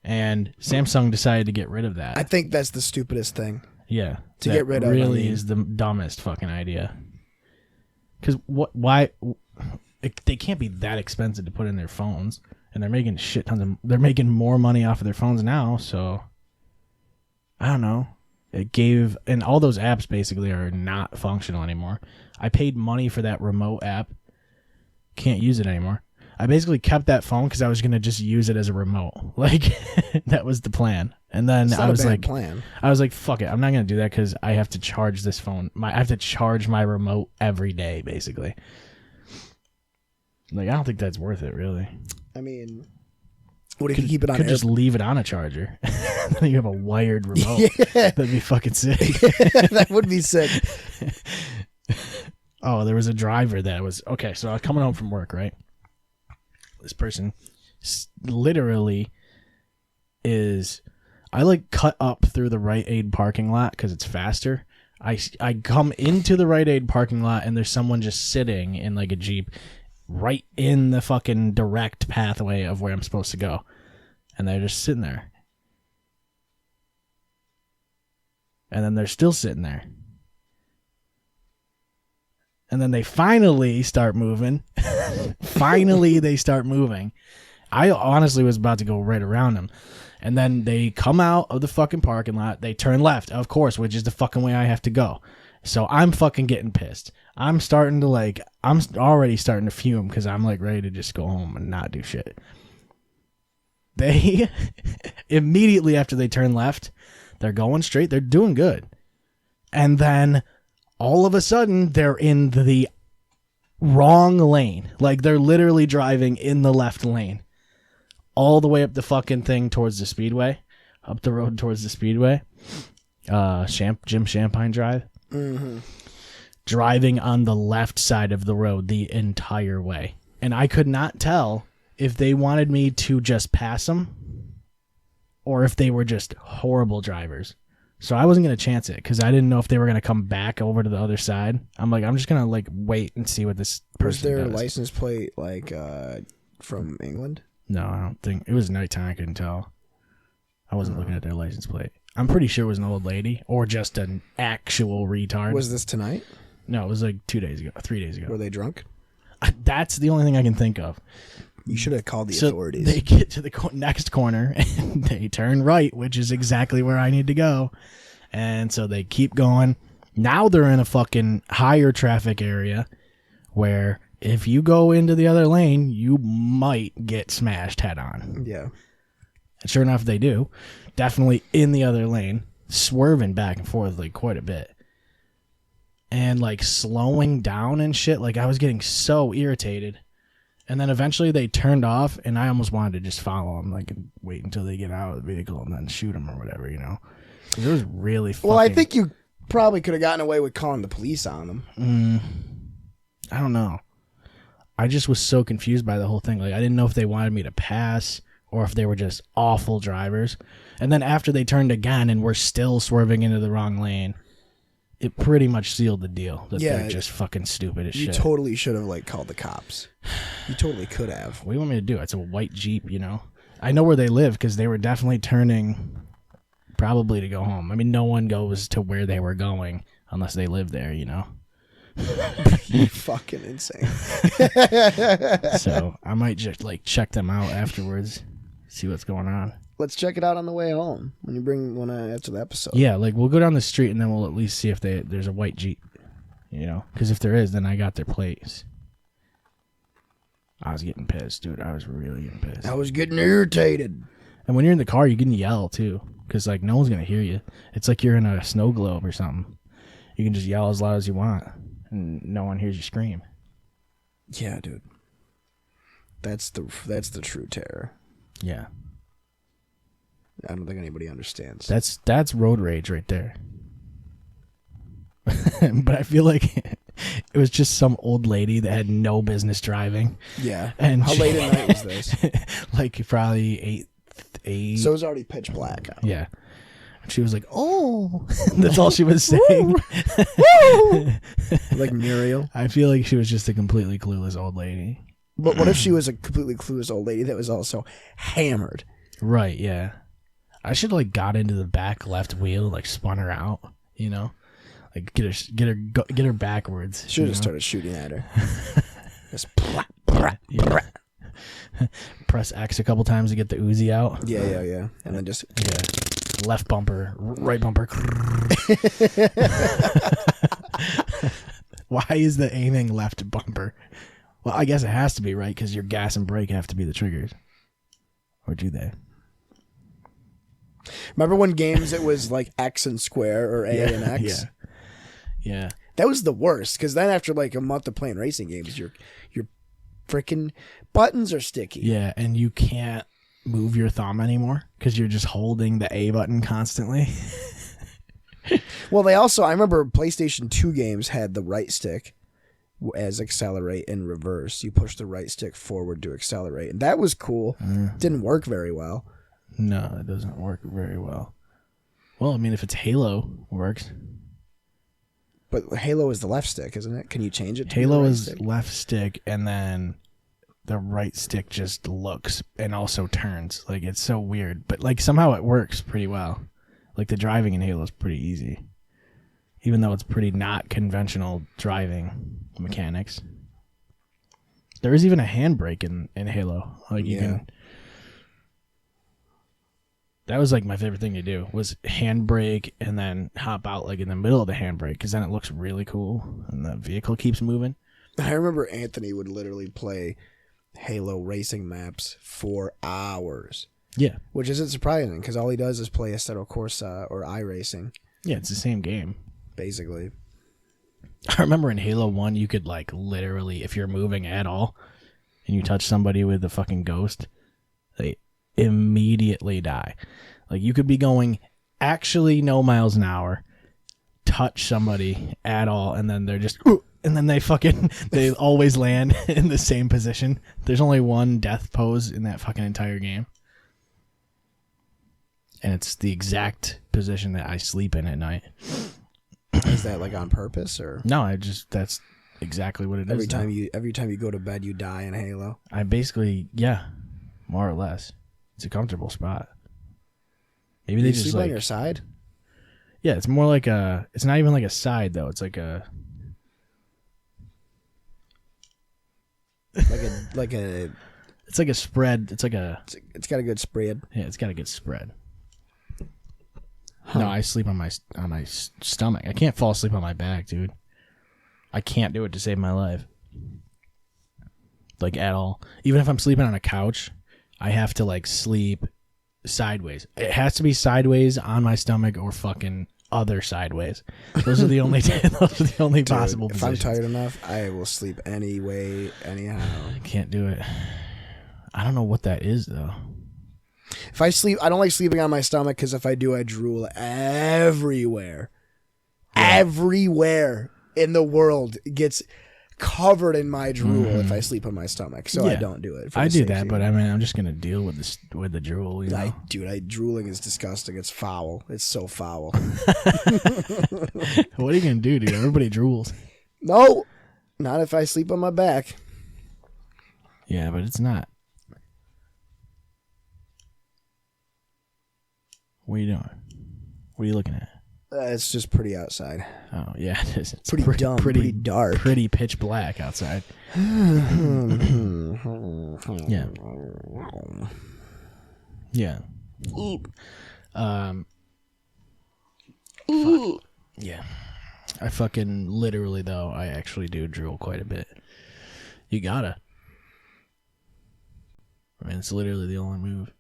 and Samsung decided to get rid of that. I think that's the stupidest thing. Yeah. To get rid of. Really is the dumbest fucking idea. Because why? They can't be that expensive to put in their phones, and they're making they're making more money off of their phones now, so I don't know. And all those apps basically are not functional anymore. I paid money for that remote app. Can't use it anymore. I basically kept that phone because I was going to just use it as a remote. Like, that was the plan. And then I was like, fuck it. I'm not going to do that because I have to charge this phone. I have to charge my remote every day, basically. Like, I don't think that's worth it, really. I mean, what if you keep it on? Could just leave it on a charger. Then you have a wired remote. Yeah. That'd be fucking sick. That would be sick. Oh, there was a driver that was okay. So I was coming home from work, right? This person literally I like cut up through the Rite Aid parking lot because it's faster. I come into the Rite Aid parking lot and there's someone just sitting in like a Jeep right in the fucking direct pathway of where I'm supposed to go. And they're just sitting there. And then they're still sitting there. And then they finally start moving. Finally, they start moving. I honestly was about to go right around them. And then they come out of the fucking parking lot. They turn left, of course, which is the fucking way I have to go. So I'm fucking getting pissed. I'm already starting to fume because I'm like ready to just go home and not do shit. They, immediately after they turn left, they're going straight. They're doing good. And then all of a sudden, they're in the wrong lane. Like, they're literally driving in the left lane. All the way up the fucking thing towards the speedway. Up the road towards the speedway. Jim Champagne Drive. Mm-hmm. Driving on the left side of the road the entire way. And I could not tell if they wanted me to just pass them or if they were just horrible drivers. So I wasn't going to chance it because I didn't know if they were going to come back over to the other side. I'm like, I'm just going to like wait and see what this person Was their does. license plate like from England? No, I don't think. It was nighttime. I couldn't tell. I wasn't looking at their license plate. I'm pretty sure it was an old lady or just an actual retard. Was this tonight? No, it was like 2 days ago, 3 days ago. Were they drunk? That's the only thing I can think of. You should have called the So authorities. they get to the next corner and they turn right, which is exactly where I need to go. And so they keep going. Now they're in a fucking higher traffic area where if you go into the other lane, you might get smashed head on. Yeah. And sure enough, they do. Definitely in the other lane, swerving back and forth like quite a bit. And like slowing down and shit. Like I was getting so irritated. And then eventually they turned off, and I almost wanted to just follow them, like, and wait until they get out of the vehicle and then shoot them or whatever, you know? 'Cause it was really fucking... Well, I think you probably could have gotten away with calling the police on them. I don't know. I just was so confused by the whole thing. Like, I didn't know if they wanted me to pass or if they were just awful drivers. And then after they turned again and were still swerving into the wrong lane, it pretty much sealed the deal that they're just fucking stupid as You shit. totally should have like called the cops. You totally could have. What do you want me to do? It's a white Jeep, you know? I know where they live because they were definitely turning probably to go home. I mean, no one goes to where they were going unless they live there, you know? You fucking insane. So I might just like check them out afterwards, see what's going on. Let's check it out on the way home when you bring one after the episode. Yeah, like we'll go down the street and then we'll at least see if there's a white Jeep, you know? Because if there is, then I got their plates. I was getting pissed, dude. I was really getting pissed. I was getting irritated. And when you're in the car, you can yell too, because like no one's gonna hear you. It's like you're in a snow globe or something. You can just yell as loud as you want, and no one hears you scream. Yeah, dude. That's the true terror. Yeah, I don't think anybody understands. that's road rage right there. But I feel like it was just some old lady that had no business driving. Yeah. And how late at night was this? Like probably 8. So it was already pitch black out. Yeah. And she was like, "Oh," that's all she was saying. Like Muriel. I feel like she was just a completely clueless old lady. But what if she was a completely clueless old lady that was also hammered? Right, yeah. I should like got into the back left wheel, like spun her out, you know? Like get her backwards. Should have started shooting at her. Just yeah. Press X a couple times to get the Uzi out. Yeah. And then just Left bumper, right bumper. Why is the aiming left bumper? Well, I guess it has to be, right? Because your gas and brake have to be the triggers. Or do they? Remember when games it was like X and square or A and X? Yeah. That was the worst, because then after like a month of playing racing games, your freaking buttons are sticky. Yeah, and you can't move your thumb anymore because you're just holding the A button constantly. Well, I remember PlayStation 2 games had the right stick as accelerate and reverse. You push the right stick forward to accelerate, and that was cool. Didn't work very well. No, it doesn't work very well. Well, I mean, if it's Halo, it works. But Halo is the left stick, isn't it? Can you change it to Halo the right is stick? left stick, and then the right stick just looks and also turns. Like, it's so weird. But, like, somehow it works pretty well. Like, the driving in Halo is pretty easy. Even though it's pretty not conventional driving mechanics. There is even a handbrake in Halo. Like, you can... That was like my favorite thing to do was handbrake and then hop out like in the middle of the handbrake because then it looks really cool and the vehicle keeps moving. I remember Anthony would literally play Halo racing maps for hours. Yeah. Which isn't surprising because all he does is play Assetto Corsa or iRacing. Yeah, it's the same game. Basically. I remember in Halo 1 you could like literally, if you're moving at all and you touch somebody with the fucking ghost, they immediately die. Like you could be going actually no miles an hour, touch somebody at all, and then they're just and then they always land in the same position. There's only one death pose in that fucking entire game. and it's the exact position that I sleep in at night. Is that like on purpose or No, that's exactly what it is. every time you go to bed you die in Halo? I basically, more or less. It's a comfortable spot. Maybe Do they you just sleep like on your side? Yeah, it's more like it's not even like a side though. It's like a it's like a spread. It's got a good spread. Yeah, it's got a good spread. No, I sleep on my stomach. I can't fall asleep on my back, dude. I can't do it to save my life. Like at all. Even if I'm sleeping on a couch, I have to like sleep sideways. It has to be sideways on my stomach or fucking other sideways. Those are the only Dude, possible if positions. I'm tired enough, I will sleep anyway, anyhow. I can't do it. I don't know what that is though. If I sleep, I don't like sleeping on my stomach because if I do, I drool everywhere. Yeah. Everywhere in the world gets covered in my drool if I sleep on my stomach. So I don't do it. I do that, but I mean, I'm just gonna deal with the drool. You know? Drooling is disgusting. It's foul. It's so foul. What are you gonna do, dude? Everybody drools. No, not if I sleep on my back. Yeah, but it's not. What are you doing? What are you looking at? It's just pretty outside. Oh yeah, it is. It's pretty dumb, pretty dark, pretty pitch black outside. Yeah. Yeah. Yeah. I fucking literally though. I actually do drool quite a bit. You gotta. I mean, it's literally the only move.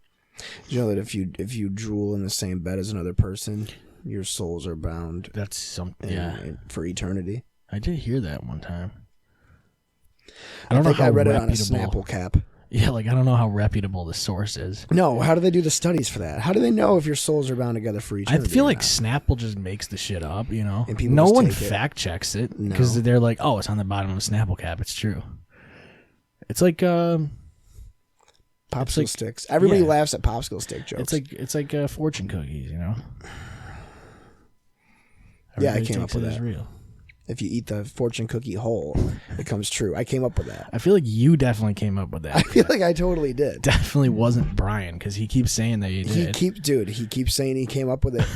You know that if you drool in the same bed as another person, your souls are bound. That's something. For eternity. I did hear that one time. I don't know how I read it on a Snapple cap. Yeah, like I don't know how reputable the source is. No, how do they do the studies for that? How do they know if your souls are bound together for eternity? I feel like Snapple just makes the shit up, you know. And people no just one take it. fact checks it because they're like, "Oh, it's on the bottom of a Snapple cap." It's true. It's like popsicle sticks. Everybody laughs at popsicle stick jokes. It's like fortune cookies, you know. I came up with that. Real. If you eat the fortune cookie whole, it comes true. I came up with that. I feel like you definitely came up with that. I feel like I totally did. Definitely wasn't Brian because he keeps saying that he did. He keeps saying he came up with it,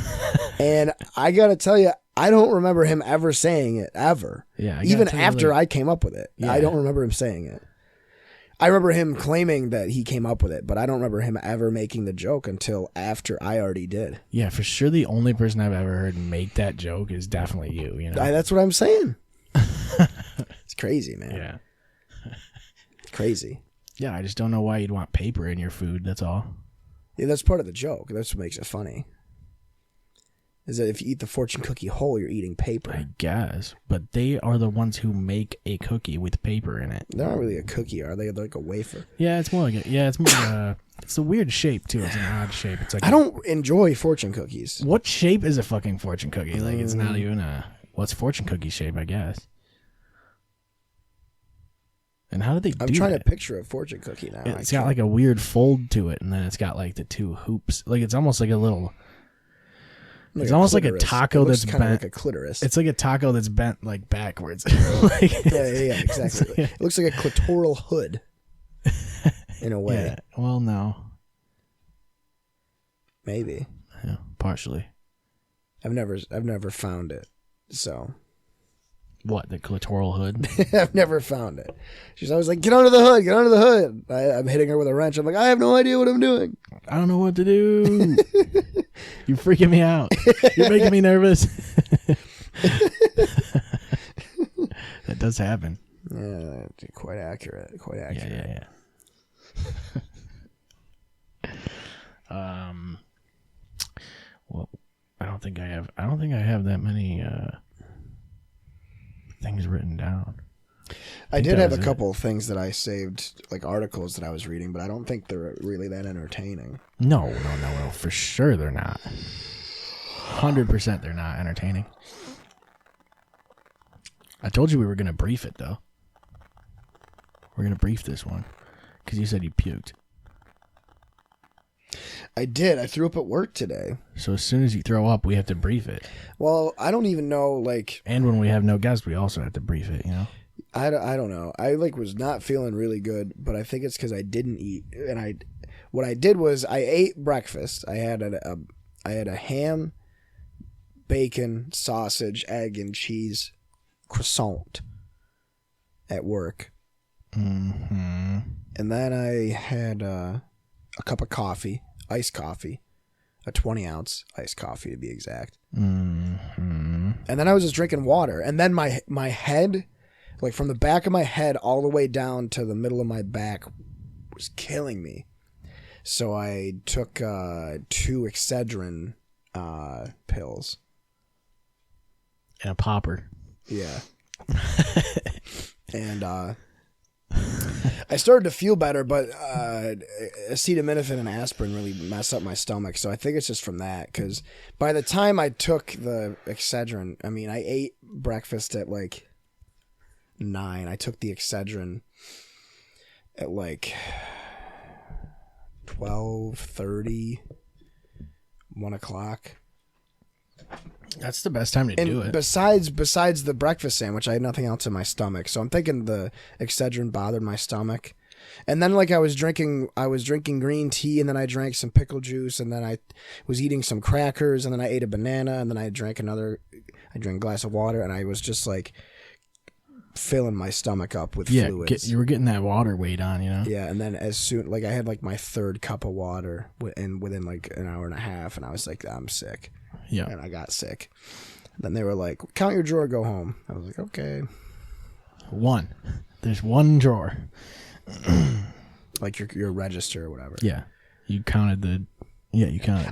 and I gotta tell you, I don't remember him ever saying it ever. Yeah, even after I came up with it, I don't remember him saying it. I remember him claiming that he came up with it, but I don't remember him ever making the joke until after I already did. Yeah, for sure the only person I've ever heard make that joke is definitely you, you know? That's what I'm saying. It's crazy, man. Yeah. It's crazy. Yeah, I just don't know why you'd want paper in your food, that's all. Yeah, that's part of the joke. That's what makes it funny. Is that if you eat the fortune cookie whole, you're eating paper. I guess. But they are the ones who make a cookie with paper in it. They're not really a cookie, are they? They're like a wafer. Yeah, it's more like it's more it's a weird shape too. It's an odd shape. It's like I don't enjoy fortune cookies. What shape is a fucking fortune cookie? Like it's not even what's fortune cookie shape, I guess. And how do they do I'm trying that? to picture a fortune cookie now. It's got like a weird fold to it, and then it's got like the two hoops. Like it's almost like a little. It's almost like a taco that's bent. Like a clitoris. It's like a taco that's bent like backwards. Yeah, exactly. It looks like a clitoral hood. In a way. Yeah. Well, no. Maybe. Yeah, partially. I've never found it. So. What, the clitoral hood? I've never found it. She's always like, get under the hood, get under the hood. I'm hitting her with a wrench. I'm like, I have no idea what I'm doing. I don't know what to do. You're freaking me out. You're making me nervous. That does happen. Yeah, quite accurate. Quite accurate. Yeah. Well, I don't think I have that many things written down. I did have a couple of things that I saved, like articles that I was reading, but I don't think they're really that entertaining. No. For sure they're not. 100% they're not entertaining. I told you we were going to brief it, though. We're going to brief this one. Because you said you puked. I did. I threw up at work today. So as soon as you throw up, we have to brief it. Well, I don't even know, like... And when we have no guests, we also have to brief it, you know? I don't know. I, like, was not feeling really good, but I think it's because I didn't eat. And what I did was I ate breakfast. I had a ham, bacon, sausage, egg, and cheese croissant at work. Mm-hmm. And then I had a cup of coffee, iced coffee, a 20-ounce iced coffee to be exact. Mm-hmm. And then I was just drinking water. And then my head, like from the back of my head all the way down to the middle of my back, was killing me. So I took 2 Excedrin pills. And a popper. Yeah. And I started to feel better, but acetaminophen and aspirin really messed up my stomach. So I think it's just from that, because by the time I took the Excedrin, I mean, I ate breakfast at like 9. I took the Excedrin at like 12:30, 1 o'clock. That's the best time to do it. Besides the breakfast sandwich, I had nothing else in my stomach. So I'm thinking the Excedrin bothered my stomach. And then like I was drinking green tea, and then I drank some pickle juice, and then I was eating some crackers, and then I ate a banana, and then I drank a glass of water, and I was just like filling my stomach up with fluids. You were getting that water weight on, you know? Yeah, and then as soon, like I had like my 3rd cup of water within like an hour and a half, and I was like, I'm sick. Yeah. And I got sick. Then they were like, count your drawer, go home. I was like, okay. 1. There's 1 drawer. Like your register or whatever. Yeah. You counted it.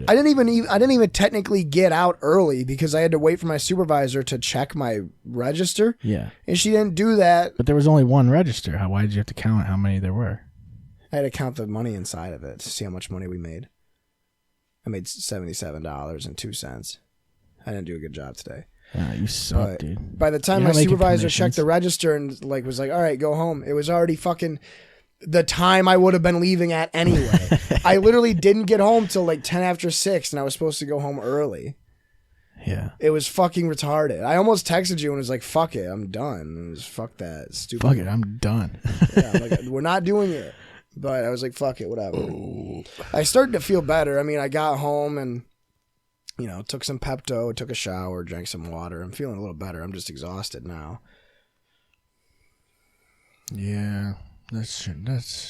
I didn't even technically get out early because I had to wait for my supervisor to check my register. Yeah. And she didn't do that. But there was only 1 register. Why did you have to count how many there were? I had to count the money inside of it to see how much money we made. I made $77.02. I didn't do a good job today. Yeah, you suck, dude. By the time my supervisor checked the register and like was like, all right, go home, it was already fucking the time I would have been leaving at anyway. I literally didn't get home till like 10 after 6, and I was supposed to go home early. Yeah. It was fucking retarded. I almost texted you and was like, fuck it, I'm done. And it was, fuck that. Stupid. Fuck it, I'm done. Yeah, I'm like, we're not doing it. But I was like, fuck it, whatever. Oh. I started to feel better. I mean, I got home and, you know, took some Pepto, took a shower, drank some water. I'm feeling a little better. I'm just exhausted now. Yeah, that's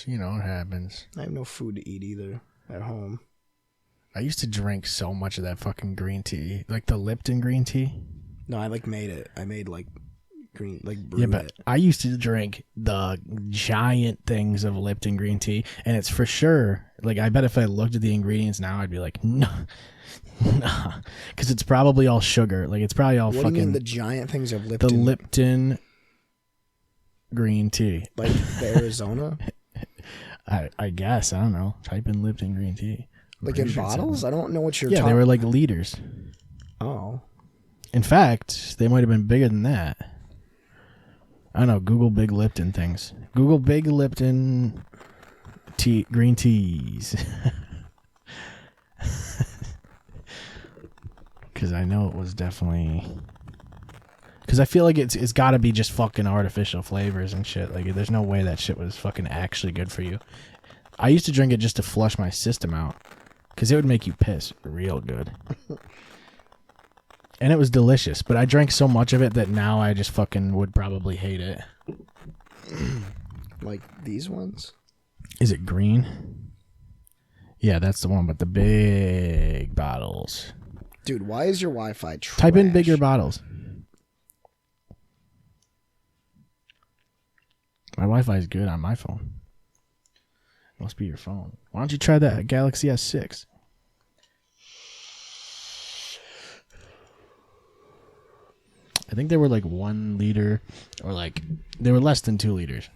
you know, it happens. I have no food to eat either at home. I used to drink so much of that fucking green tea. Like the Lipton green tea. No, I like made it. I made like green, like brewed yeah, but it. I used to drink the giant things of Lipton green tea, and it's for sure. Like, I bet if I looked at the ingredients now, I'd be like, no, nah, because it's probably all sugar. Like, it's probably all what fucking. Do you mean the giant things of Lipton? The Lipton green tea, like the Arizona. I guess I don't know. Type in Lipton green tea. Like in bottles? I don't know what you're talking about. Yeah, they were like liters. Oh. In fact, they might have been bigger than that. I don't know. Google Big Lipton things. Google Big Lipton tea, green teas. Because I know it was definitely... Because I feel like it's got to be just fucking artificial flavors and shit. Like, there's no way that shit was fucking actually good for you. I used to drink it just to flush my system out. Because it would make you piss real good. And it was delicious. But I drank so much of it that now I just fucking would probably hate it. Like these ones? Is it green? Yeah, that's the one. But the big bottles. Dude, why is your Wi-Fi trash? Type in bigger bottles. My Wi-Fi is good on my phone. Must be your phone. Why don't you try that Galaxy S6? I think they were like 1 liter, or like they were less than 2 liters.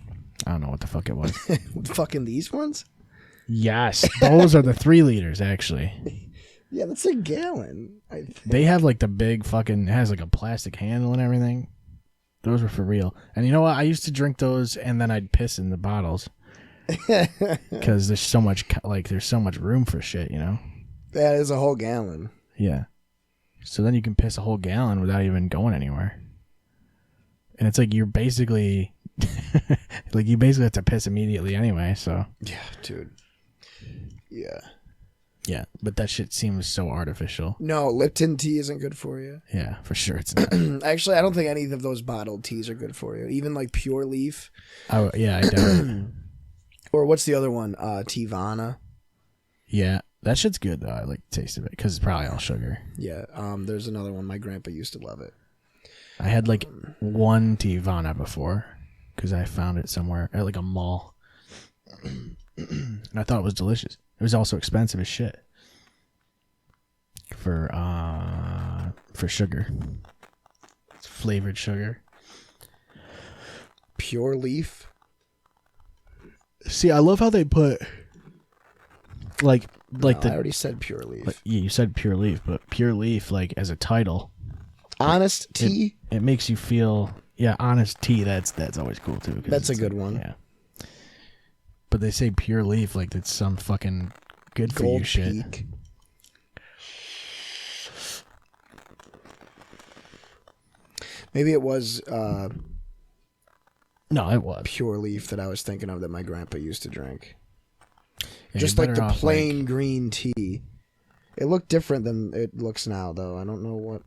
I don't know what the fuck it was. Fucking these ones? Yes, those are the 3 liters actually. Yeah, that's a gallon. They have like the big fucking, it has like a plastic handle and everything. Those were for real. And you know what? I used to drink those and then I'd piss in the bottles. because there's so much room for shit, you know. That is a whole gallon. Yeah. So then you can piss a whole gallon without even going anywhere. And it's like you're basically you basically have to piss immediately anyway, so. Yeah, dude. Yeah. Yeah, but that shit seems so artificial. No, Lipton tea isn't good for you. Yeah, for sure it's not. Actually, I don't think any of those bottled teas are good for you. Even like Pure Leaf. Oh, yeah, I don't. Or what's the other one? Tivana. Yeah, that shit's good though. I like the taste of it because it's probably all sugar. Yeah, there's another one. My grandpa used to love it. I had like one Tivana before because I found it somewhere at like a mall. And I thought it was delicious. It was also expensive as shit for sugar. It's flavored sugar. Pure Leaf. See, I love how they put I already said Pure Leaf. Yeah, you said Pure Leaf, but Pure Leaf like as a title. Honest Tea. It makes you feel Honest Tea. That's always cool too. That's a good one. Yeah. But they say Pure Leaf like that's some fucking good for Gold you shit. Peak. Maybe it was No, it was Pure Leaf that I was thinking of that my grandpa used to drink. Yeah, Just you're like the better off, plain green tea. It looked different than it looks now, though. I don't know what.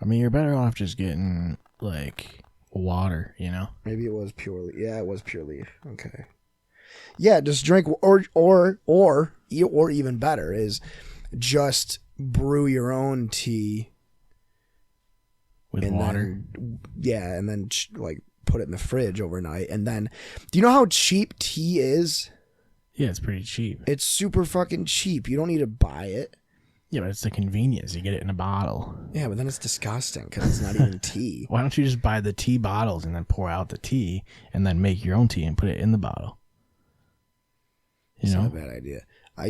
I mean, you're better off just getting like water, you know. Maybe it was Pure Leaf. Yeah, it was Pure Leaf. Okay. Yeah, just drink, or even better is just brew your own tea With water. And then like put it in the fridge overnight. And then, do you know how cheap tea is? Yeah, it's pretty cheap. It's super fucking cheap. You don't need to buy it. Yeah, but it's the convenience. You get it in a bottle. Yeah, but then it's disgusting because it's not even tea. Why don't you just buy the tea bottles and then pour out the tea and then make your own tea and put it in the bottle? You It's know? not a bad idea. I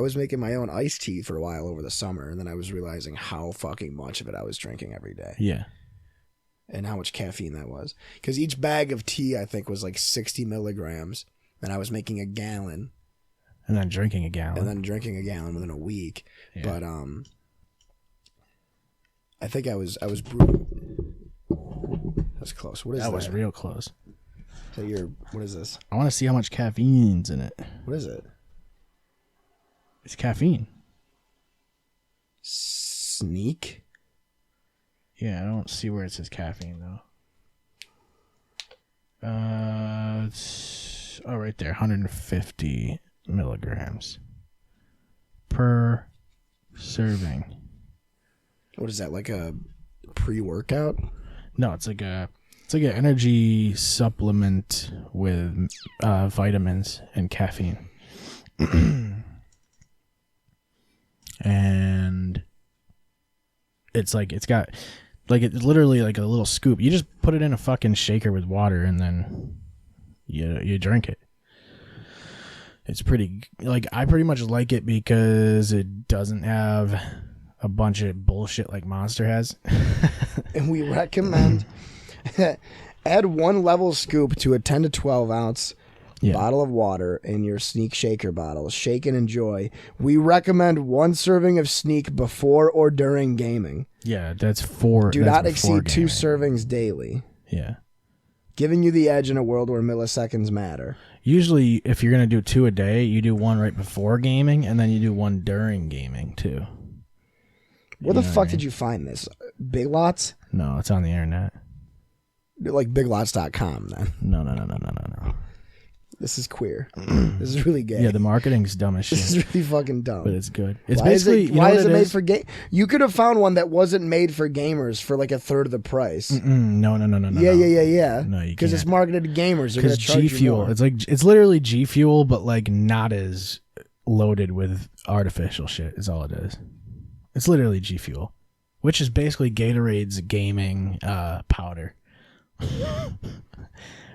was making my own iced tea for a while over the summer, and then I was realizing how fucking much of it I was drinking every day. Yeah. And how much caffeine that was. Because each bag of tea, I think, was like 60 milligrams, and I was making a gallon. And then drinking a gallon. And then drinking a gallon within a week. Yeah. But I think I was brewing. That's close. What is that? That was real close. So what is this? I want to see how much caffeine's in it. What is it? It's caffeine. Sneak? Yeah, I don't see where it says caffeine though. It's right there, 150 milligrams per serving. What is that, like a pre-workout? No, it's like an energy supplement with vitamins and caffeine. And it's got it's literally like a little scoop. You just put it in a fucking shaker with water and then you drink it. It's pretty, I pretty much like it because it doesn't have a bunch of bullshit like Monster has. And we recommend add 1 level scoop to a 10 to 12 ounce bottle of water in your Sneak shaker bottle. Shake and enjoy. We recommend 1 serving of Sneak before or during gaming. Yeah, that's 4. Do not exceed 2 servings daily. Yeah. Giving you the edge in a world where milliseconds matter. Usually, if you're going to do 2 a day, you do 1 right before gaming, and then you do 1 during gaming, too. Where the fuck did you find this? Big Lots? No, it's on the internet. Like biglots.com, then. No. This is queer. This is really gay. Yeah, the marketing's dumb as shit. This is really fucking dumb. But it's good. It's why basically... why is it made for game? You could have found one that wasn't made for gamers for like a third of the price. No. Yeah. No, you Because it's can't. marketed to gamers. They're going Because to charge G you Fuel, more. it's literally G Fuel, but like not as loaded with artificial shit is all it is. It's literally G Fuel, which is basically Gatorade's gaming powder.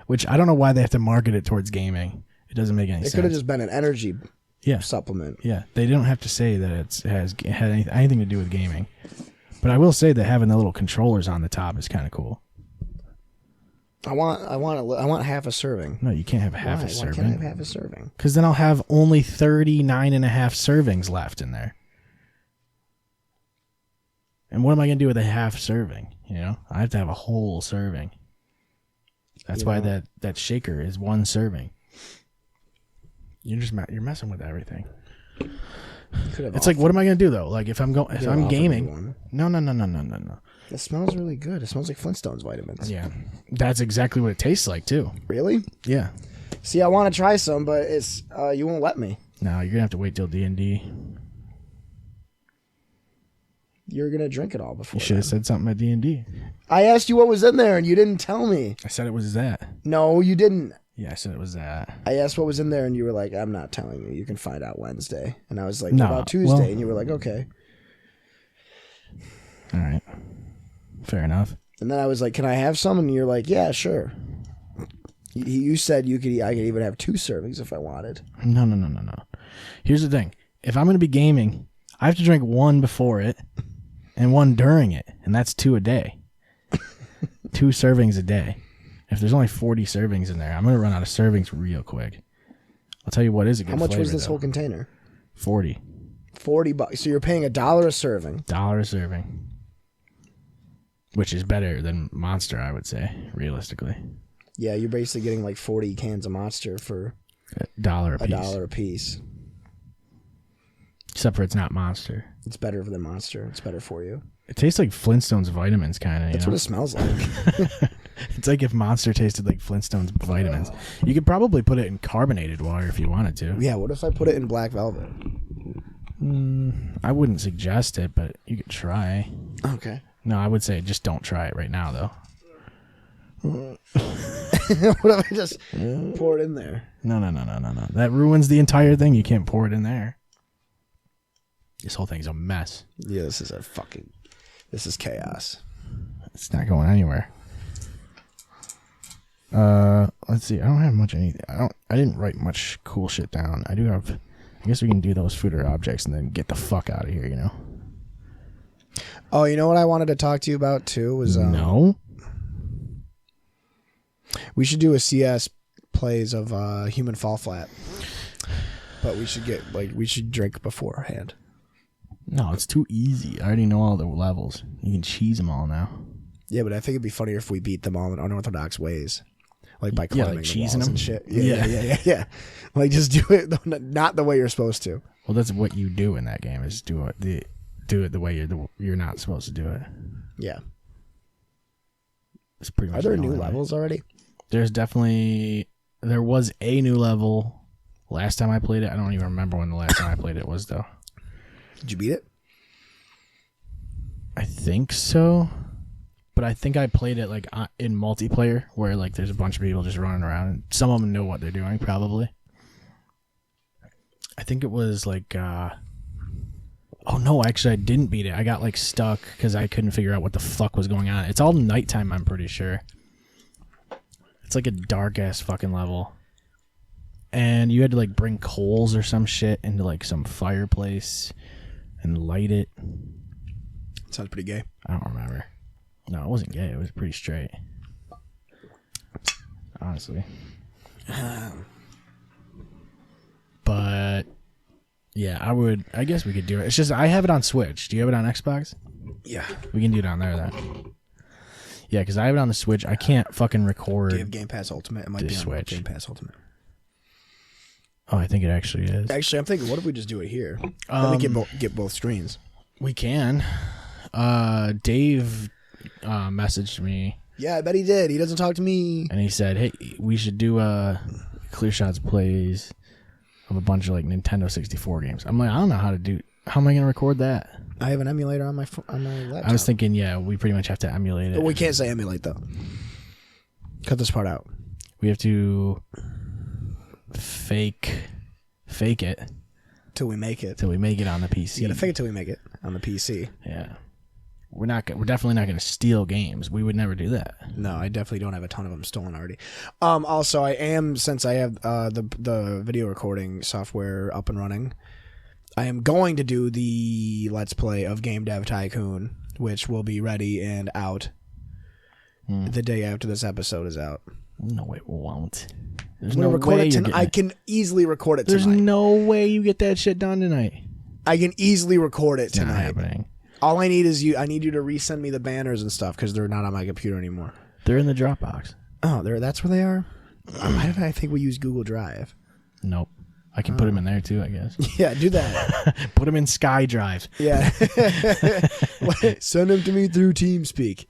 Which I don't know why they have to market it towards gaming. It doesn't make any sense. It could have just been an energy supplement. Yeah, they don't have to say that it has anything to do with gaming. But I will say that having the little controllers on the top is kind of cool. I want half a serving. No, you can't have half Why? a serving. Why can't I have half a serving? Because then I'll have only 39 and a half servings left in there. And what am I going to do with a half serving? You know, I have to have a whole serving. That's why that shaker is one serving. You're messing with everything. It's like, what am I going to do though? Like if I'm gaming. No. It smells really good. It smells like Flintstones vitamins. Yeah, that's exactly what it tastes like too. Really? Yeah. See, I want to try some, but it's you won't let me. No, you're gonna have to wait till D&D. You're gonna drink it all before. You should have said something at D&D. I asked you what was in there, and you didn't tell me. I said it was that. No, you didn't. Yeah, I said it was that. I asked what was in there, and you were like, "I'm not telling you. You can find out Wednesday." And I was like, No, "What about Tuesday?" well- And you were like, "Okay." All right. Fair enough. And then I was like, "Can I have some?" And you're like, "Yeah, sure." You said I could even have 2 servings if I wanted. No. Here's the thing. If I'm going to be gaming, I have to drink 1 before it and 1 during it. And that's 2 a day. 2 servings a day. If there's only 40 servings in there, I'm going to run out of servings real quick. I'll tell you what is a good How much flavor, was this though. whole container? $40. $40. So you're paying $1 a serving. $1 a serving. Which is better than Monster, I would say, realistically. Yeah, you're basically getting like 40 cans of Monster for $1 a piece. $1 a piece. Except for it's not Monster. It's better than Monster. It's better for you. It tastes like Flintstones vitamins, kind of. That's what it smells like. It's like if Monster tasted like Flintstones vitamins. You could probably put it in carbonated water if you wanted to. Yeah, what if I put it in Black Velvet? I wouldn't suggest it, but you could try. Okay. No, I would say just don't try it right now, though. What if I just pour it in there? No. That ruins the entire thing. You can't pour it in there. This whole thing's a mess. Yeah, this is chaos. It's not going anywhere. Let's see. I don't have much anything. I didn't write much cool shit down. I do have. I guess we can do those food or objects and then get the fuck out of here. You know. Oh, you know what I wanted to talk to you about too was No. We should do a CS plays of Human Fall Flat, but we should drink beforehand. No, it's too easy. I already know all the levels. You can cheese them all now. Yeah, but I think it'd be funnier if we beat them all in unorthodox ways, like by climbing like the cheesing walls them and shit. Yeah. Yeah. Like just do it not the way you're supposed to. Well, that's what you do in that game. Is do it the way you're not supposed to do it. Yeah. It's pretty much. Are there the new only way. levels already? There was a new level last time I played it. I don't even remember when the last time I played it was though. Did you beat it? I think so, but I think I played it like in multiplayer where like there's a bunch of people just running around and some of them know what they're doing probably. I think it was like oh no, actually I didn't beat it. I got like stuck because I couldn't figure out what the fuck was going on. It's all nighttime, I'm pretty sure. It's like a dark ass fucking level. And you had to like bring coals or some shit into like some fireplace and light it. Sounds pretty gay. I don't remember. No, it wasn't gay. It was pretty straight. Honestly. But yeah, I guess we could do it. It's just I have it on Switch. Do you have it on Xbox? Yeah. We can do it on there then. Yeah, because I have it on the Switch. I can't fucking record. Do you have Game Pass Ultimate? It might The be on Switch. Game Pass Ultimate. Oh, I think it actually is. Actually, I'm thinking, what if we just do it here? Then we get both screens. We can. Dave messaged me Yeah, I bet he did. He doesn't talk to me. and he said, "Hey, we should do Clear Shots plays of a bunch of like Nintendo 64 games." I'm like, I don't know how to do. How am I gonna record that? I have an emulator on my laptop. I was thinking, yeah, we pretty much have to emulate it. But we can't say emulate though. Cut this part out. We have to fake it Till we make it. till we make it on the PC. You gotta fake it till we make it on the PC. Yeah, we're definitely not gonna steal games. We would never do that. No, I definitely don't have a ton of them stolen already. Also, I am, since I have the video recording software up and running, I am going to do the Let's Play of Game Dev Tycoon, which will be ready and out the day after this episode is out. No, it won't. There's I'm gonna no record way it you're tonight. getting I can easily record it There's tonight. no way you get that shit done tonight. I can easily record it It's not tonight. happening. All I need is you. I need you to resend me the banners and stuff because they're not on my computer anymore. They're in the Dropbox. Oh, that's where they are. Why did I think we use Google Drive? Nope. I can put them in there too, I guess. Yeah, do that. Put them in SkyDrive. Yeah, send them to me through TeamSpeak.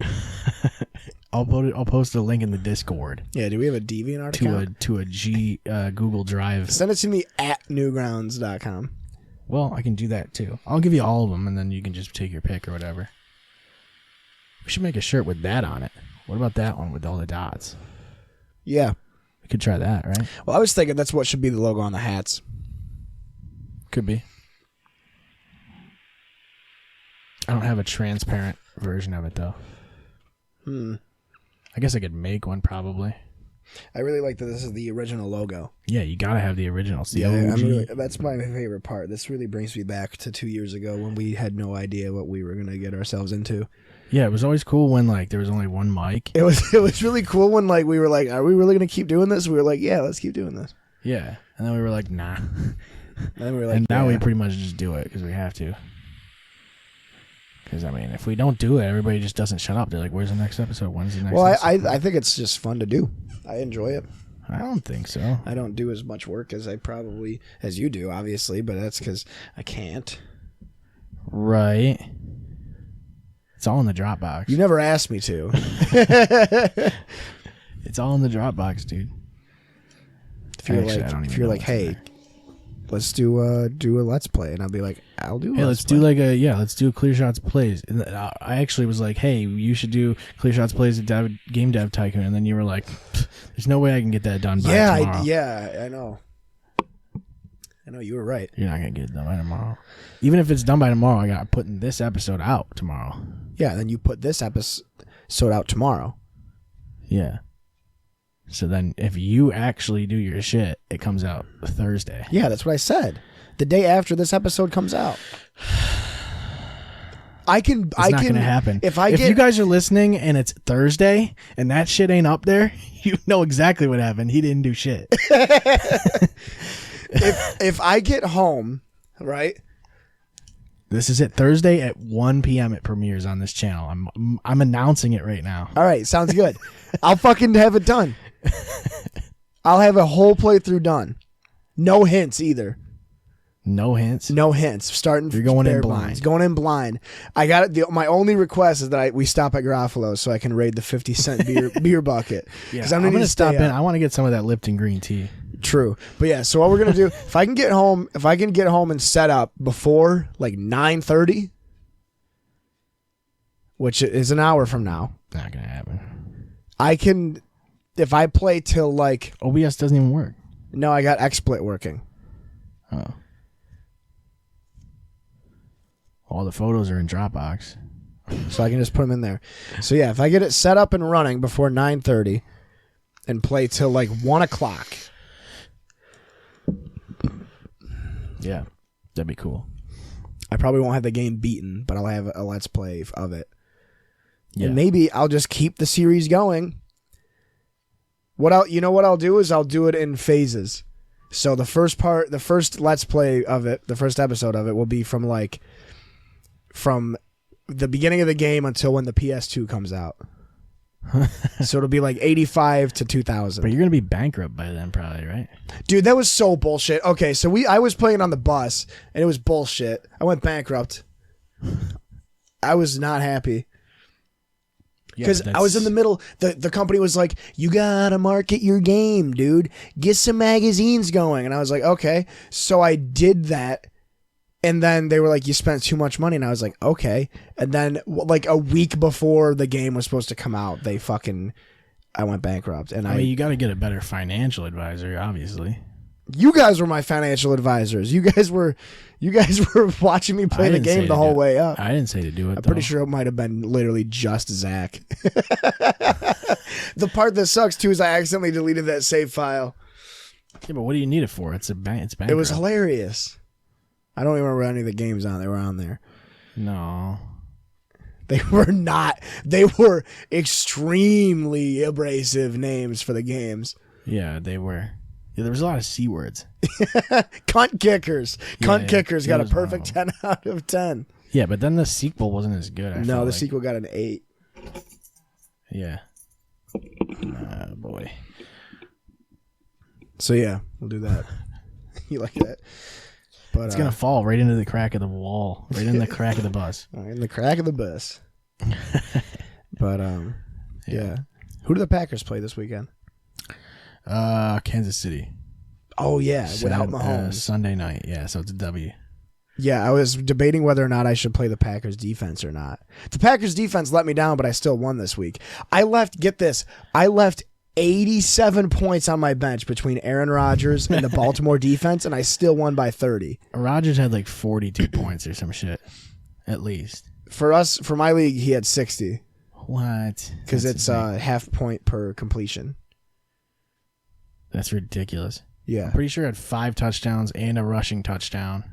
I'll post a link in the Discord Yeah, do we have a DeviantArt account? to a Google Drive. Send it to me at newgrounds.com. Well, I can do that too. I'll give you all of them, and then you can just take your pick or whatever. We should make a shirt with that on it. What about that one with all the dots? Yeah. We could try that, right? Well, I was thinking that's what should be the logo on the hats. Could be. I don't have a transparent version of it though. I guess I could make one probably. I really like that this is the original logo. Yeah, you gotta have the original. It's the Yeah, OG. that's my favorite part. This really brings me back to 2 years ago when we had no idea what we were going to get ourselves into. Yeah, it was always cool when like there was only one mic. It was really cool when like we were like, are we really going to keep doing this? We were like, yeah, let's keep doing this. Yeah, and then we were like, nah. And then we were like, And now yeah. we pretty much just do it because we have to. Because I mean, if we don't do it, everybody just doesn't shut up. They're like, "Where's the next episode? When's the next?" Well, episode? I think it's just fun to do. I enjoy it. I don't think so. I don't do as much work as as you do, obviously, but that's because I can't. Right. It's all in the Dropbox. You never asked me to. It's all in the Dropbox, dude. If you're Actually, I don't like, even if you're know like, what's in hey, there. let's do a let's play, and I'll be like, I'll do. Hey, let's do like let's do Clear Shots Plays. And then I actually was like, hey, you should do Clear Shots Plays at Game Dev Tycoon. And then you were like, there's no way I can get that done by tomorrow. I know. I know you were right. You're not going to get it done by tomorrow. Even if it's done by tomorrow, I got putting this episode out tomorrow. Yeah, then you put this episode out tomorrow. Yeah. So then if you actually do your shit, it comes out Thursday. Yeah, that's what I said. The day after this episode comes out. It's It's not going to happen. If you guys are listening and it's Thursday and that shit ain't up there, you know exactly what happened. He didn't do shit. if I get home, right? This is it. Thursday at 1 p.m. it premieres on this channel. I'm announcing it right now. All right, sounds good. I'll fucking have it done. I'll have a whole playthrough done. No hints either. No hints. No hints. Starting. You're going in bare blind. bones. Going in blind. I got it. My only request is that we stop at Garofalo's so I can raid the 50-cent beer bucket. Yeah, 'Cause I'm gonna going need to stop stay in. up. I want to get some of that Lipton green tea. True. But yeah, so what we're gonna do, if I can get home and set up before like 9:30, which is an hour from now, Not going to happen. I can. If I play till like OBS doesn't even work. no, I got XSplit working. Oh. All the photos are in Dropbox. So I can just put them in there. So yeah, if I get it set up and running before 9:30 and play till like 1 o'clock. Yeah. That'd be cool. I probably won't have the game beaten, but I'll have a let's play of it. Yeah. And maybe I'll just keep the series going. What I'll do is I'll do it in phases. So the first let's play of it, the first episode of it will be from the beginning of the game until when the PS2 comes out. So it'll be like 85 to 2000. But you're going to be bankrupt by then probably, right? Dude, that was so bullshit. Okay, so I was playing on the bus and it was bullshit. I went bankrupt. I was not happy. Because I was in the middle. The company was like, you gotta market your game, dude. Get some magazines going. And I was like, okay. So I did that. And then they were like, you spent too much money. And I was like, okay. And then like a week before the game was supposed to come out, I went bankrupt. And I mean, you got to get a better financial advisor, obviously. You guys were my financial advisors. You guys were watching me play the game the whole way up. I didn't say to do it. I'm pretty sure it might have been literally just Zach. The part that sucks too is I accidentally deleted that save file. Yeah, but what do you need it for? It's bankrupt. It was hilarious. I don't even remember any of the games on there were on there. No. They were not. They were extremely abrasive names for the games. Yeah, they were. Yeah, there was a lot of C words. Cunt kickers. Cunt kickers got a that was one of perfect them. 10 out of 10. Yeah, but then the sequel wasn't as good. I No, felt the like. sequel got an 8. Yeah. Oh, boy. So yeah, we'll do that. You like that? But It's going to fall right into the crack of the wall, right in the crack of the bus. in the crack of the bus. But yeah. Who do the Packers play this weekend? Kansas City. Oh yeah, without Sad- Mahomes. Sunday night. Yeah, so it's a W. Yeah, I was debating whether or not I should play the Packers defense or not. The Packers defense let me down, but I still won this week. I left 87 points on my bench between Aaron Rodgers and the Baltimore defense, and I still won by 30. Rodgers had like 42 points or some shit, at least. For my league, he had 60 What? because That's it's insane. half point per completion. That's ridiculous. Yeah, I'm pretty sure he had 5 touchdowns and a rushing touchdown.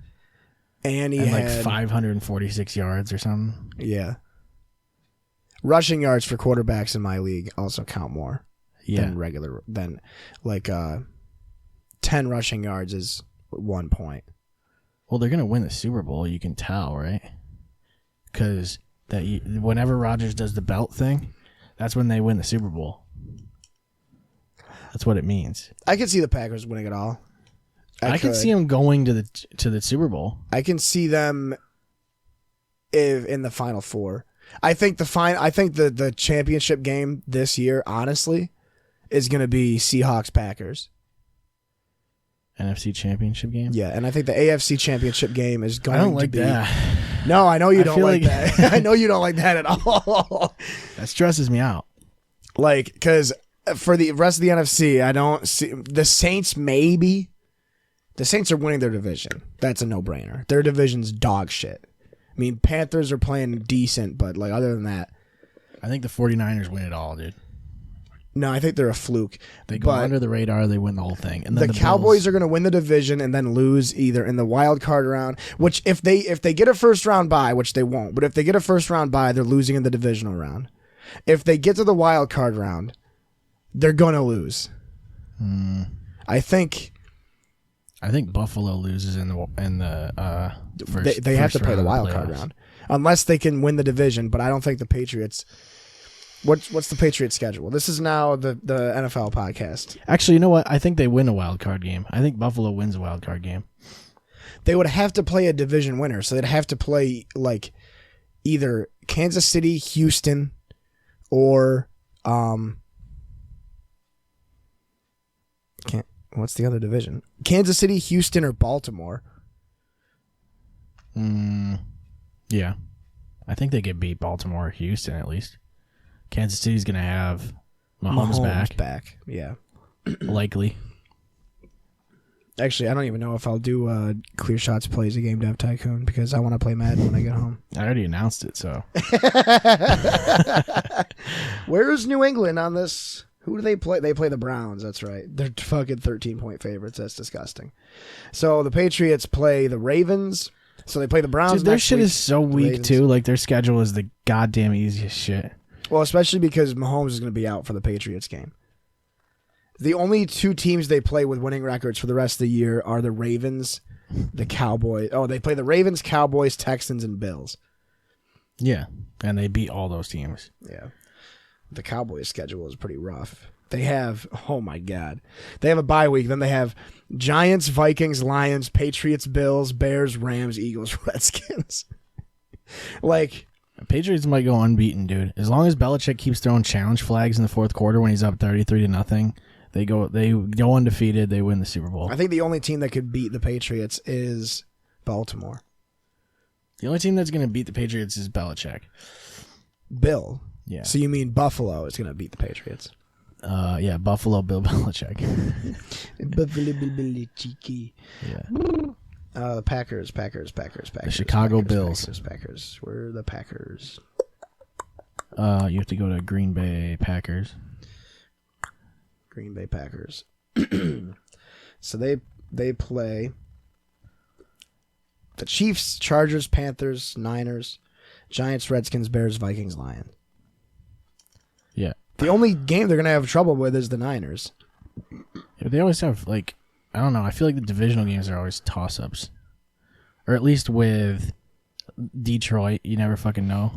and he And had like 546 yards or something. Yeah, rushing yards for quarterbacks in my league also count more Yeah. than like 10 rushing yards is 1 point. Well, they're gonna win the Super Bowl. You can tell, right? Because whenever Rodgers does the belt thing, that's when they win the Super Bowl. That's what it means. I could see the Packers winning it all. I can see them going to the Super Bowl. I can see them in the Final Four. I think the championship game this year, honestly, is going to be Seahawks Packers. NFC Championship game. Yeah, and I think the AFC Championship game is going I don't to like be. that. No, I know you I don't feel like like- that. I know you don't like that at all. That stresses me out. Like, because for the rest of the NFC, I don't see the Saints. Maybe the Saints are winning their division. That's a no-brainer. Their division's dog shit. I mean, Panthers are playing decent, but like other than that, I think the 49ers win it all, dude. no, I think they're a fluke. They go But under the radar. They win the whole thing. And then the the Cowboys Bills, are going to win the division and then lose either in the wild card round, which if they get a first round bye, which they won't, but if they get a first round bye, they're losing in the divisional round. If they get to the wild card round, they're going to lose. I think Buffalo loses in the first. they have to first play the round of wild card playoffs. round unless they can win the division, but I don't think the Patriots. What's the Patriots schedule? This is now the NFL podcast. Actually, you know what? I think they win a wild card game. I think Buffalo wins a wild card game. They would have to play a division winner, so they'd have to play like either Kansas City, Houston, or what's the other division? Kansas City, Houston, or Baltimore. Yeah, I think they could beat Baltimore or Houston at least. Kansas City's gonna have Mahomes back, Yeah. likely. Actually, I don't even know if I'll do Clear Shots Plays a Game Dev Tycoon because I want to play Madden when I get home. I already announced it, so Where is New England on this? Who do they play? They play the Browns. That's right. They're fucking 13-point favorites. That's disgusting. So the Patriots play the Ravens. So they play the Browns. dude, their next shit week. is so The weak Ravens. too. Like their schedule is the goddamn easiest shit. Well, especially because Mahomes is going to be out for the Patriots game. The only two teams they play with winning records for the rest of the year are the Ravens, the Cowboys. Oh, they play the Ravens, Cowboys, Texans, and Bills. Yeah, and they beat all those teams. Yeah. The Cowboys' schedule is pretty rough. They have, oh my God, they have a bye week. Then they have Giants, Vikings, Lions, Patriots, Bills, Bears, Rams, Eagles, Redskins. Like, Patriots might go unbeaten, dude. As long as Belichick keeps throwing challenge flags in the fourth quarter when he's up 33-0, they go undefeated. They win the Super Bowl. I think the only team that could beat the Patriots is Baltimore. The only team that's going to beat the Patriots is Belichick. Bill. Yeah. So you mean Buffalo is going to beat the Patriots? Yeah, Buffalo Bill Belichick. Buffalo, cheeky. Yeah. Packers. The Chicago Bills. Packers. We're the Packers. You have to go to Green Bay Packers. Green Bay Packers. So they play the Chiefs, Chargers, Panthers, Niners, Giants, Redskins, Bears, Vikings, Lions. Yeah. The only game they're going to have trouble with is the Niners. Yeah, they always have, like, I don't know. I feel like the divisional games are always toss-ups. Or at least with Detroit, you never fucking know.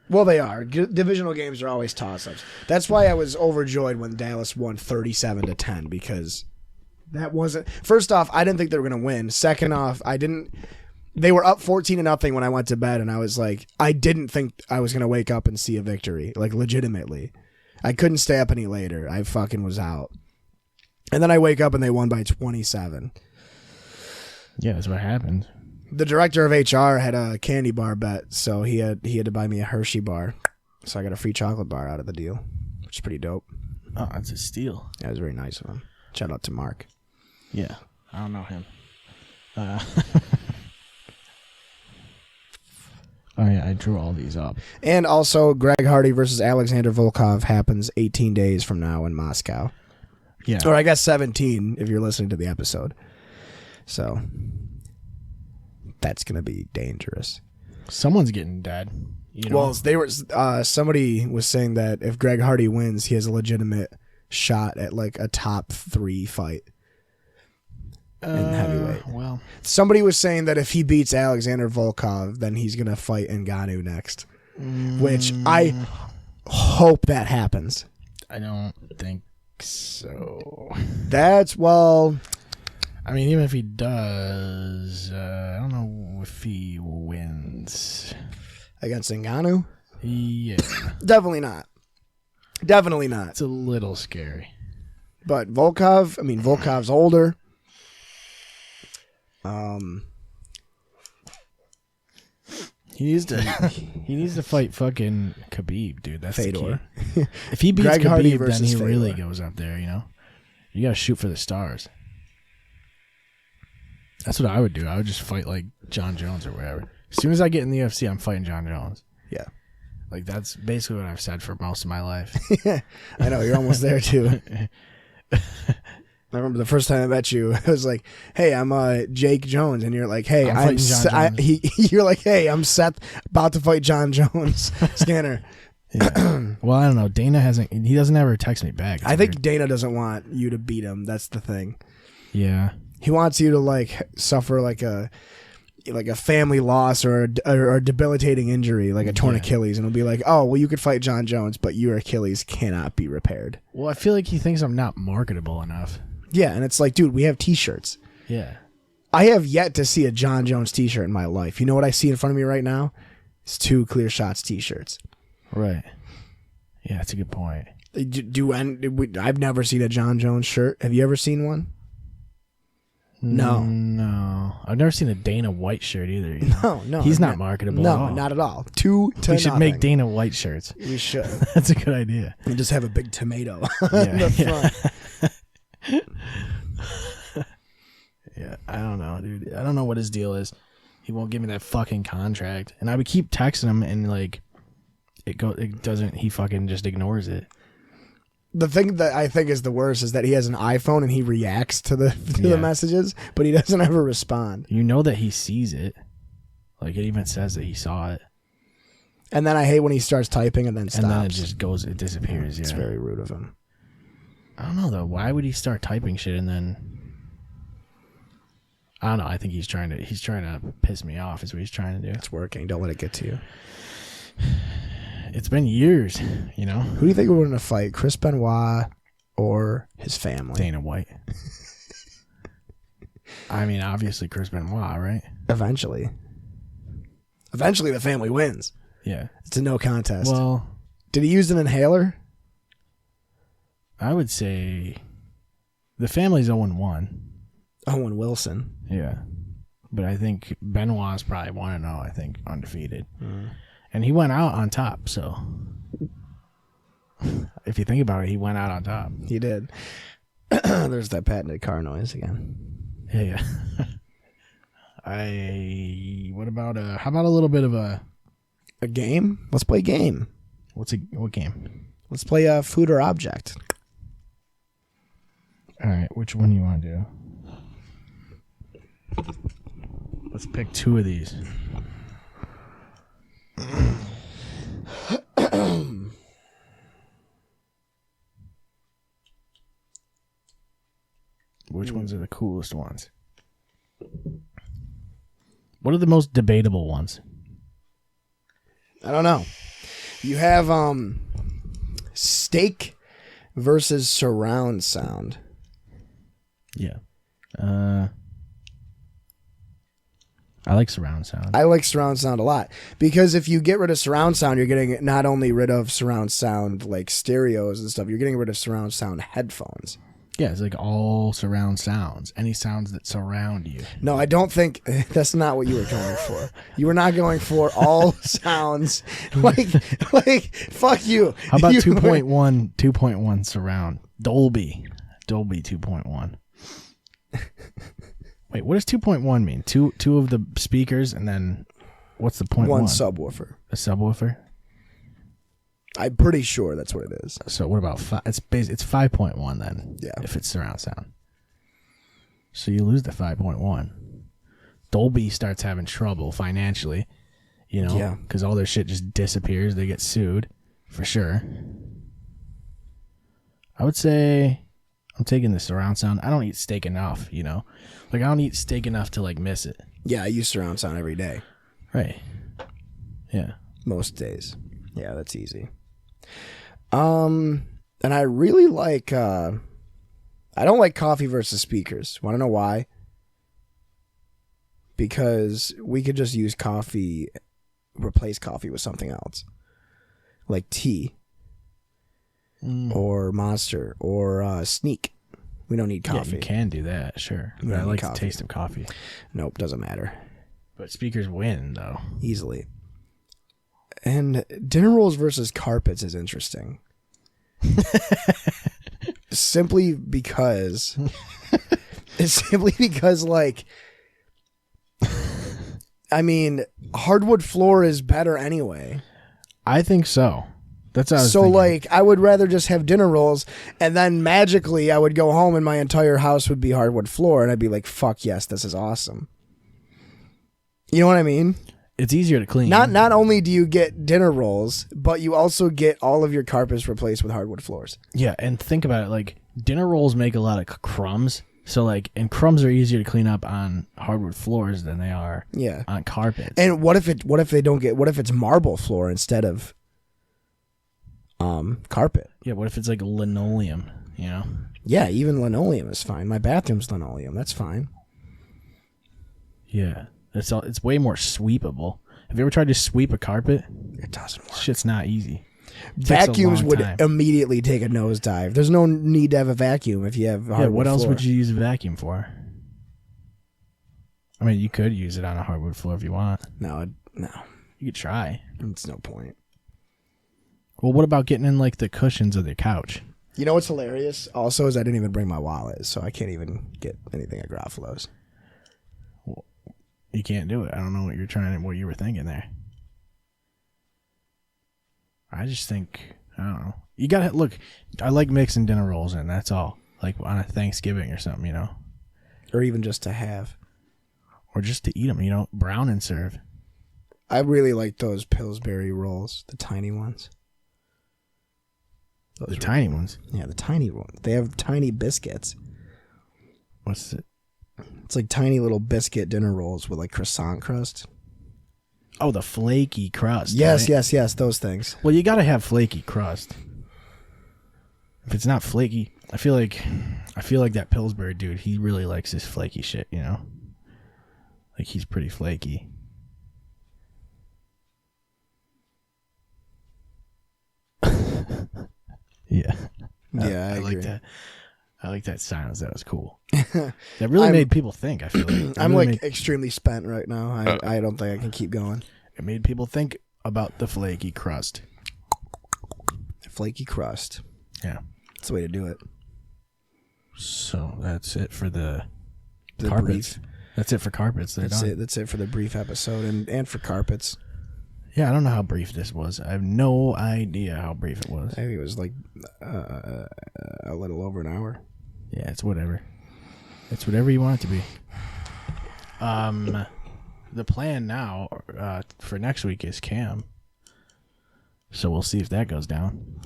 Well, they are. Divisional games are always toss-ups. That's why I was overjoyed when Dallas won 37-10 because that wasn't... First off, I didn't think they were going to win. Second off, they were up 14-0 when I went to bed, and I was like, I didn't think I was going to wake up and see a victory, like legitimately. I couldn't stay up any later. I fucking was out. And then I wake up and they won by 27. Yeah, that's what happened. The director of HR had a candy bar bet, so he had to buy me a Hershey bar. So I got a free chocolate bar out of the deal, which is pretty dope. Oh, that's a steal. That was very nice of him. Shout out to Mark. Yeah, I don't know him. Oh, yeah, I drew all these up. And also, Greg Hardy versus Alexander Volkov happens 18 days from now in Moscow. Yeah. Or I guess 17 if you're listening to the episode. So that's going to be dangerous. Someone's getting dead. You know? Well, somebody was saying that if Greg Hardy wins, he has a legitimate shot at like a top 3 fight in heavyweight. Well, somebody was saying that if he beats Alexander Volkov, then he's going to fight Ngannou next, which I hope that happens. I don't think so. I mean, even if he does, I don't know if he wins. Against Ngannou? Yeah. Definitely not. Definitely not. It's a little scary. But Volkov's older. He needs to fight fucking Khabib, dude. That's Fedor. the key. If he beats Greg Hardy Khabib, then versus he Fedor. really goes up there, you know? You gotta shoot for the stars. That's what I would do. I would just fight like John Jones or whatever. As soon as I get in the UFC, I'm fighting John Jones. Yeah. Like, that's basically what I've said for most of my life. I know, you're almost there too. I remember the first time I met you, I was like, "Hey, I'm Jake Jones," and you're like, "Hey, I'm John Jones. you're like, "Hey, I'm Seth, about to fight John Jones." Scanner. Yeah. Well, I don't know. Dana he doesn't ever text me back. I think Dana doesn't want you to beat him. That's the thing. Yeah. He wants you to like suffer like a family loss or a debilitating injury, like a torn Achilles, and it'll be like, "Oh, well, you could fight John Jones, but your Achilles cannot be repaired." Well, I feel like he thinks I'm not marketable enough. Yeah, and it's like, dude, we have T-shirts. Yeah. I have yet to see a John Jones T-shirt in my life. You know what I see in front of me right now? It's 2 Clear Shots T-shirts. Right. Yeah, that's a good point. I've never seen a John Jones shirt. Have you ever seen one? No. No. I've never seen a Dana White shirt either. You know? No. He's not marketable at all. No, not at all. 2 to We should nothing. make Dana White shirts. We should. That's a good idea. And just have a big tomato Yeah, in the front. Yeah, I don't know, dude. I don't know what his deal is. He won't give me that fucking contract. And I would keep texting him and like it doesn't, he fucking just ignores it. The thing that I think is the worst is that he has an iPhone and he reacts to the messages, but he doesn't ever respond. You know that he sees it. Like, it even says that he saw it. And then I hate when he starts typing and then stops. And then it just goes, it disappears. It's yeah. very rude of him. I don't know though. Why would he start typing shit and then? I don't know. I think he's trying to piss me off. Is what he's trying to do. It's working. Don't let it get to you. It's been years, you know. Who do you think would win a fight, Chris Benoit or his family? Dana White. I mean, obviously Chris Benoit, right? Eventually, the family wins. Yeah, it's a no contest. Well, did he use an inhaler? I would say the family's 0-1. Owen Wilson. Yeah. But I think Benoit's probably 1-0, I think, undefeated. And he went out on top, so if you think about it, he went out on top. He did. There's that patented car noise again. Yeah. How about a little bit of a game? Let's play a game. What game? Let's play food or object. All right, which one do you want to do? Let's pick 2 of these. Which ones are the coolest ones? What are the most debatable ones? I don't know. You have steak versus surround sound. Yeah. I like surround sound. I like surround sound a lot because if you get rid of surround sound, you're getting not only rid of surround sound like stereos and stuff, you're getting rid of surround sound headphones. Yeah, it's like all surround sounds. Any sounds that surround you. No, I don't think that's not what you were going for. You were not going for all sounds. Like fuck you. How about You 2.1 surround? Dolby 2.1. Wait, what does 2.1 mean? Two of the speakers and then what's the point one one? subwoofer. A subwoofer? I'm pretty sure that's what it is. So what about it's 5.1 then? Yeah. If it's surround sound. So you lose the 5.1. Dolby starts having trouble financially, Yeah. because all their shit just disappears. They get sued for sure. I would say I'm taking the surround sound. I don't eat steak enough, Like I don't eat steak enough to like miss it. Yeah, I use surround sound every day. Right. Yeah. Most days. Yeah, that's easy. And I really like I don't like coffee versus speakers. Want to know why? Because we could just use replace coffee with something else. Like tea. Or Monster or Sneak. We don't need coffee. Yeah, you can do that, sure. We But don't I need like coffee. the taste of coffee. Nope, doesn't matter. But speakers win though. Easily. And dinner rolls versus carpets is interesting. simply because like I mean, hardwood floor is better anyway. I think so. That's how I was So thinking. like I would rather just have dinner rolls and then magically I would go home and my entire house would be hardwood floor and I'd be like, fuck yes, this is awesome. You know what I mean? it's easier to clean. Not only do you get dinner rolls, but you also get all of your carpets replaced with hardwood floors. Yeah, and think about it. Like dinner rolls make a lot of crumbs. So like, and crumbs are easier to clean up on hardwood floors than they are on carpets. And what if it's marble floor instead of carpet? Yeah, what if it's like linoleum, Yeah, even linoleum is fine. My bathroom's linoleum. That's fine. Yeah. It's way more sweepable. Have you ever tried to sweep a carpet? It doesn't work. Shit's not easy. It takes a Vacuums long would time. immediately take a nosedive. There's no need to have a vacuum if you have hardwood Yeah, what else floor. would you use a vacuum for? I mean, you could use it on a hardwood floor if you want. No. You could try. It's no point. Well, what about getting in like the cushions of the couch? You know what's hilarious? Also, is I didn't even bring my wallet, so I can't even get anything at Garofalo's. You can't do it. I don't know what you were thinking there. I just think, I don't know. You gotta, look, I like mixing dinner rolls in, that's all. Like on a Thanksgiving or something, Or even just to have. Or just to eat them, brown and serve. I really like those Pillsbury rolls, the tiny ones. The tiny ones. Yeah, the tiny ones. They have tiny biscuits. What's it? It's like tiny little biscuit dinner rolls with like croissant crust. Oh, the flaky crust. Yes, right? yes, those things. Well, you gotta have flaky crust. If it's not flaky, I feel like that Pillsbury dude, he really likes his flaky shit, Like he's pretty flaky. Yeah. Yeah, I like agree. that. I like that silence. That was cool. That really made people think, I feel like. I'm like extremely spent right now. I don't think I can keep going. It made people think about the flaky crust. Flaky crust. Yeah. That's the way to do it. So that's it for the The carpets. brief. That's it for carpets. They're That's done. it. That's it for the brief episode and for carpets. Yeah, I don't know how brief this was. I have no idea how brief it was. I think it was like a little over an hour. Yeah, it's whatever. It's whatever you want it to be. the plan now for next week is Cam. So we'll see if that goes down.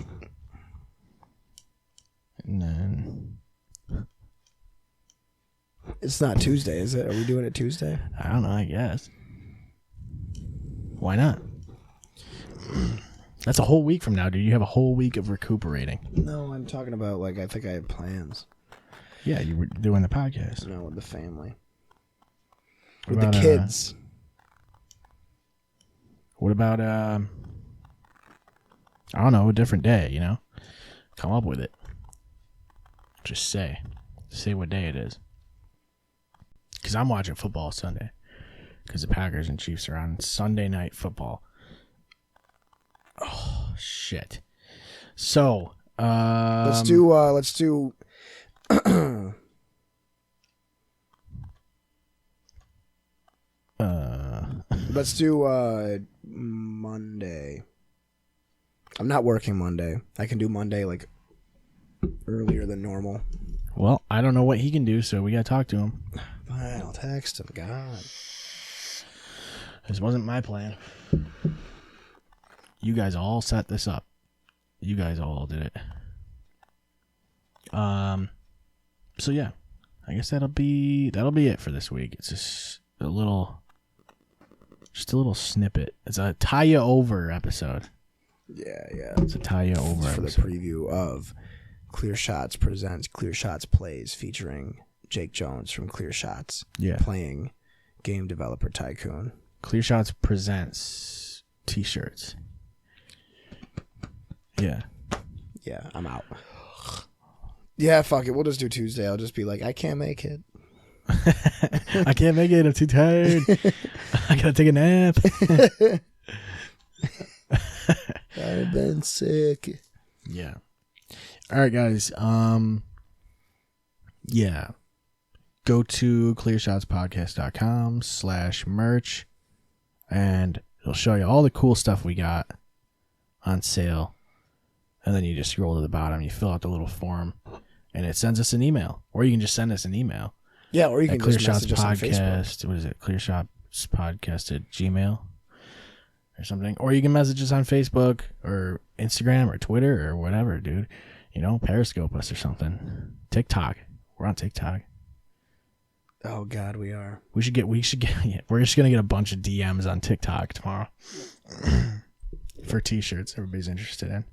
And then It's not Tuesday, is it? Are we doing it Tuesday? I don't know, I guess. Why not? That's a whole week from now, dude. You have a whole week of recuperating. No, I'm talking about, like, I think I have plans. Yeah, you were doing the podcast. No, with the family. What With about, the kids. What about, I don't know, a different day, you know? Come up with it. Just say. Say what day it is. Because I'm watching football Sunday. Because the Packers and Chiefs are on Sunday Night Football. Oh, shit. So, let's do Monday. I'm not working Monday. I can do Monday like earlier than normal. well, I don't know what he can do, so we got to talk to him. Fine, I'll text him. God. This wasn't my plan. You guys all set this up. You guys all did it. So yeah, I guess that'll be it for this week. It's just a little snippet. It's a tie you over episode. Yeah. It's a tie you over For the episode. preview of Clear Shots presents Clear Shots Plays, featuring Jake Jones from Clear Shots. Yeah. Playing Game Developer Tycoon. Clear Shots presents t-shirts. Yeah. Yeah, I'm out. Yeah, fuck it. We'll just do Tuesday. I'll just be like, I can't make it. I can't make it. I'm too tired. I gotta take a nap. I've been sick. Yeah. All right, guys. Yeah. Go to clearshotspodcast.com/merch and it'll show you all the cool stuff we got on sale. And then you just scroll to the bottom, you fill out the little form, and it sends us an email. Or you can just send us an email. Yeah, or you can At just message us on Facebook. Podcast. What is it? clearshotspodcast@gmail or something. Or you can message us on Facebook or Instagram or Twitter or whatever, dude. You know, Periscope us or something. TikTok. We're on TikTok. Oh God, we are. We should get. Yeah, we're just gonna get a bunch of DMs on TikTok tomorrow for t-shirts. Everybody's interested in.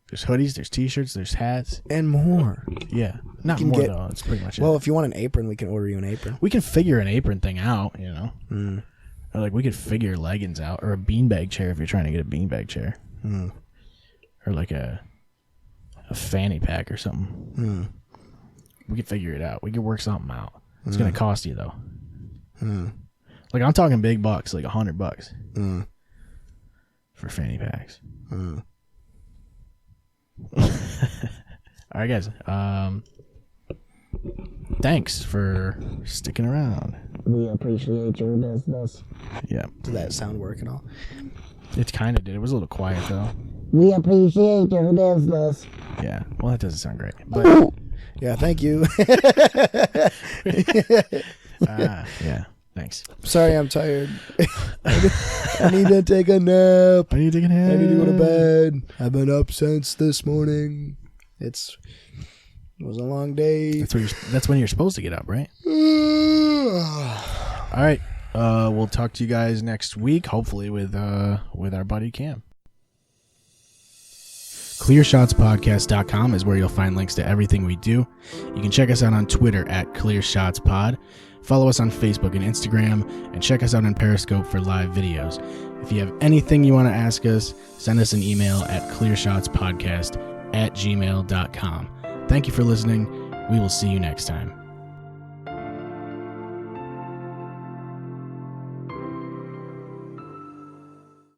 There's hoodies. There's t-shirts. There's hats And more. Yeah, not more though. It's pretty much Well, it. if you want an apron, we can order you an apron. We can figure an apron thing out. You know, or like we could figure leggings out, or a beanbag chair if you're trying to get a beanbag chair, or like a fanny pack or something. We could figure it out. We could work something out. It's gonna cost you though. Like I'm talking big bucks, like $100 for fanny packs. All right, guys. Thanks for sticking around. We appreciate your business. Yeah, Did that sound work at all? it kind of did. It was a little quiet though. We appreciate your business. Yeah. Well, that doesn't sound great, but Yeah, thank you. yeah. Thanks. Sorry, I'm tired. I need to take a nap. I need to take a nap. I need to go to bed. I've been up since this morning. It was a long day. That's when you're supposed to get up, right? All right. We'll talk to you guys next week, hopefully with our buddy Cam. ClearShotsPodcast.com is where you'll find links to everything we do. You can check us out on Twitter @ClearShotsPod. Follow us on Facebook and Instagram, and check us out on Periscope for live videos. If you have anything you want to ask us, send us an email at clearshotspodcast@gmail.com. Thank you for listening. We will see you next time.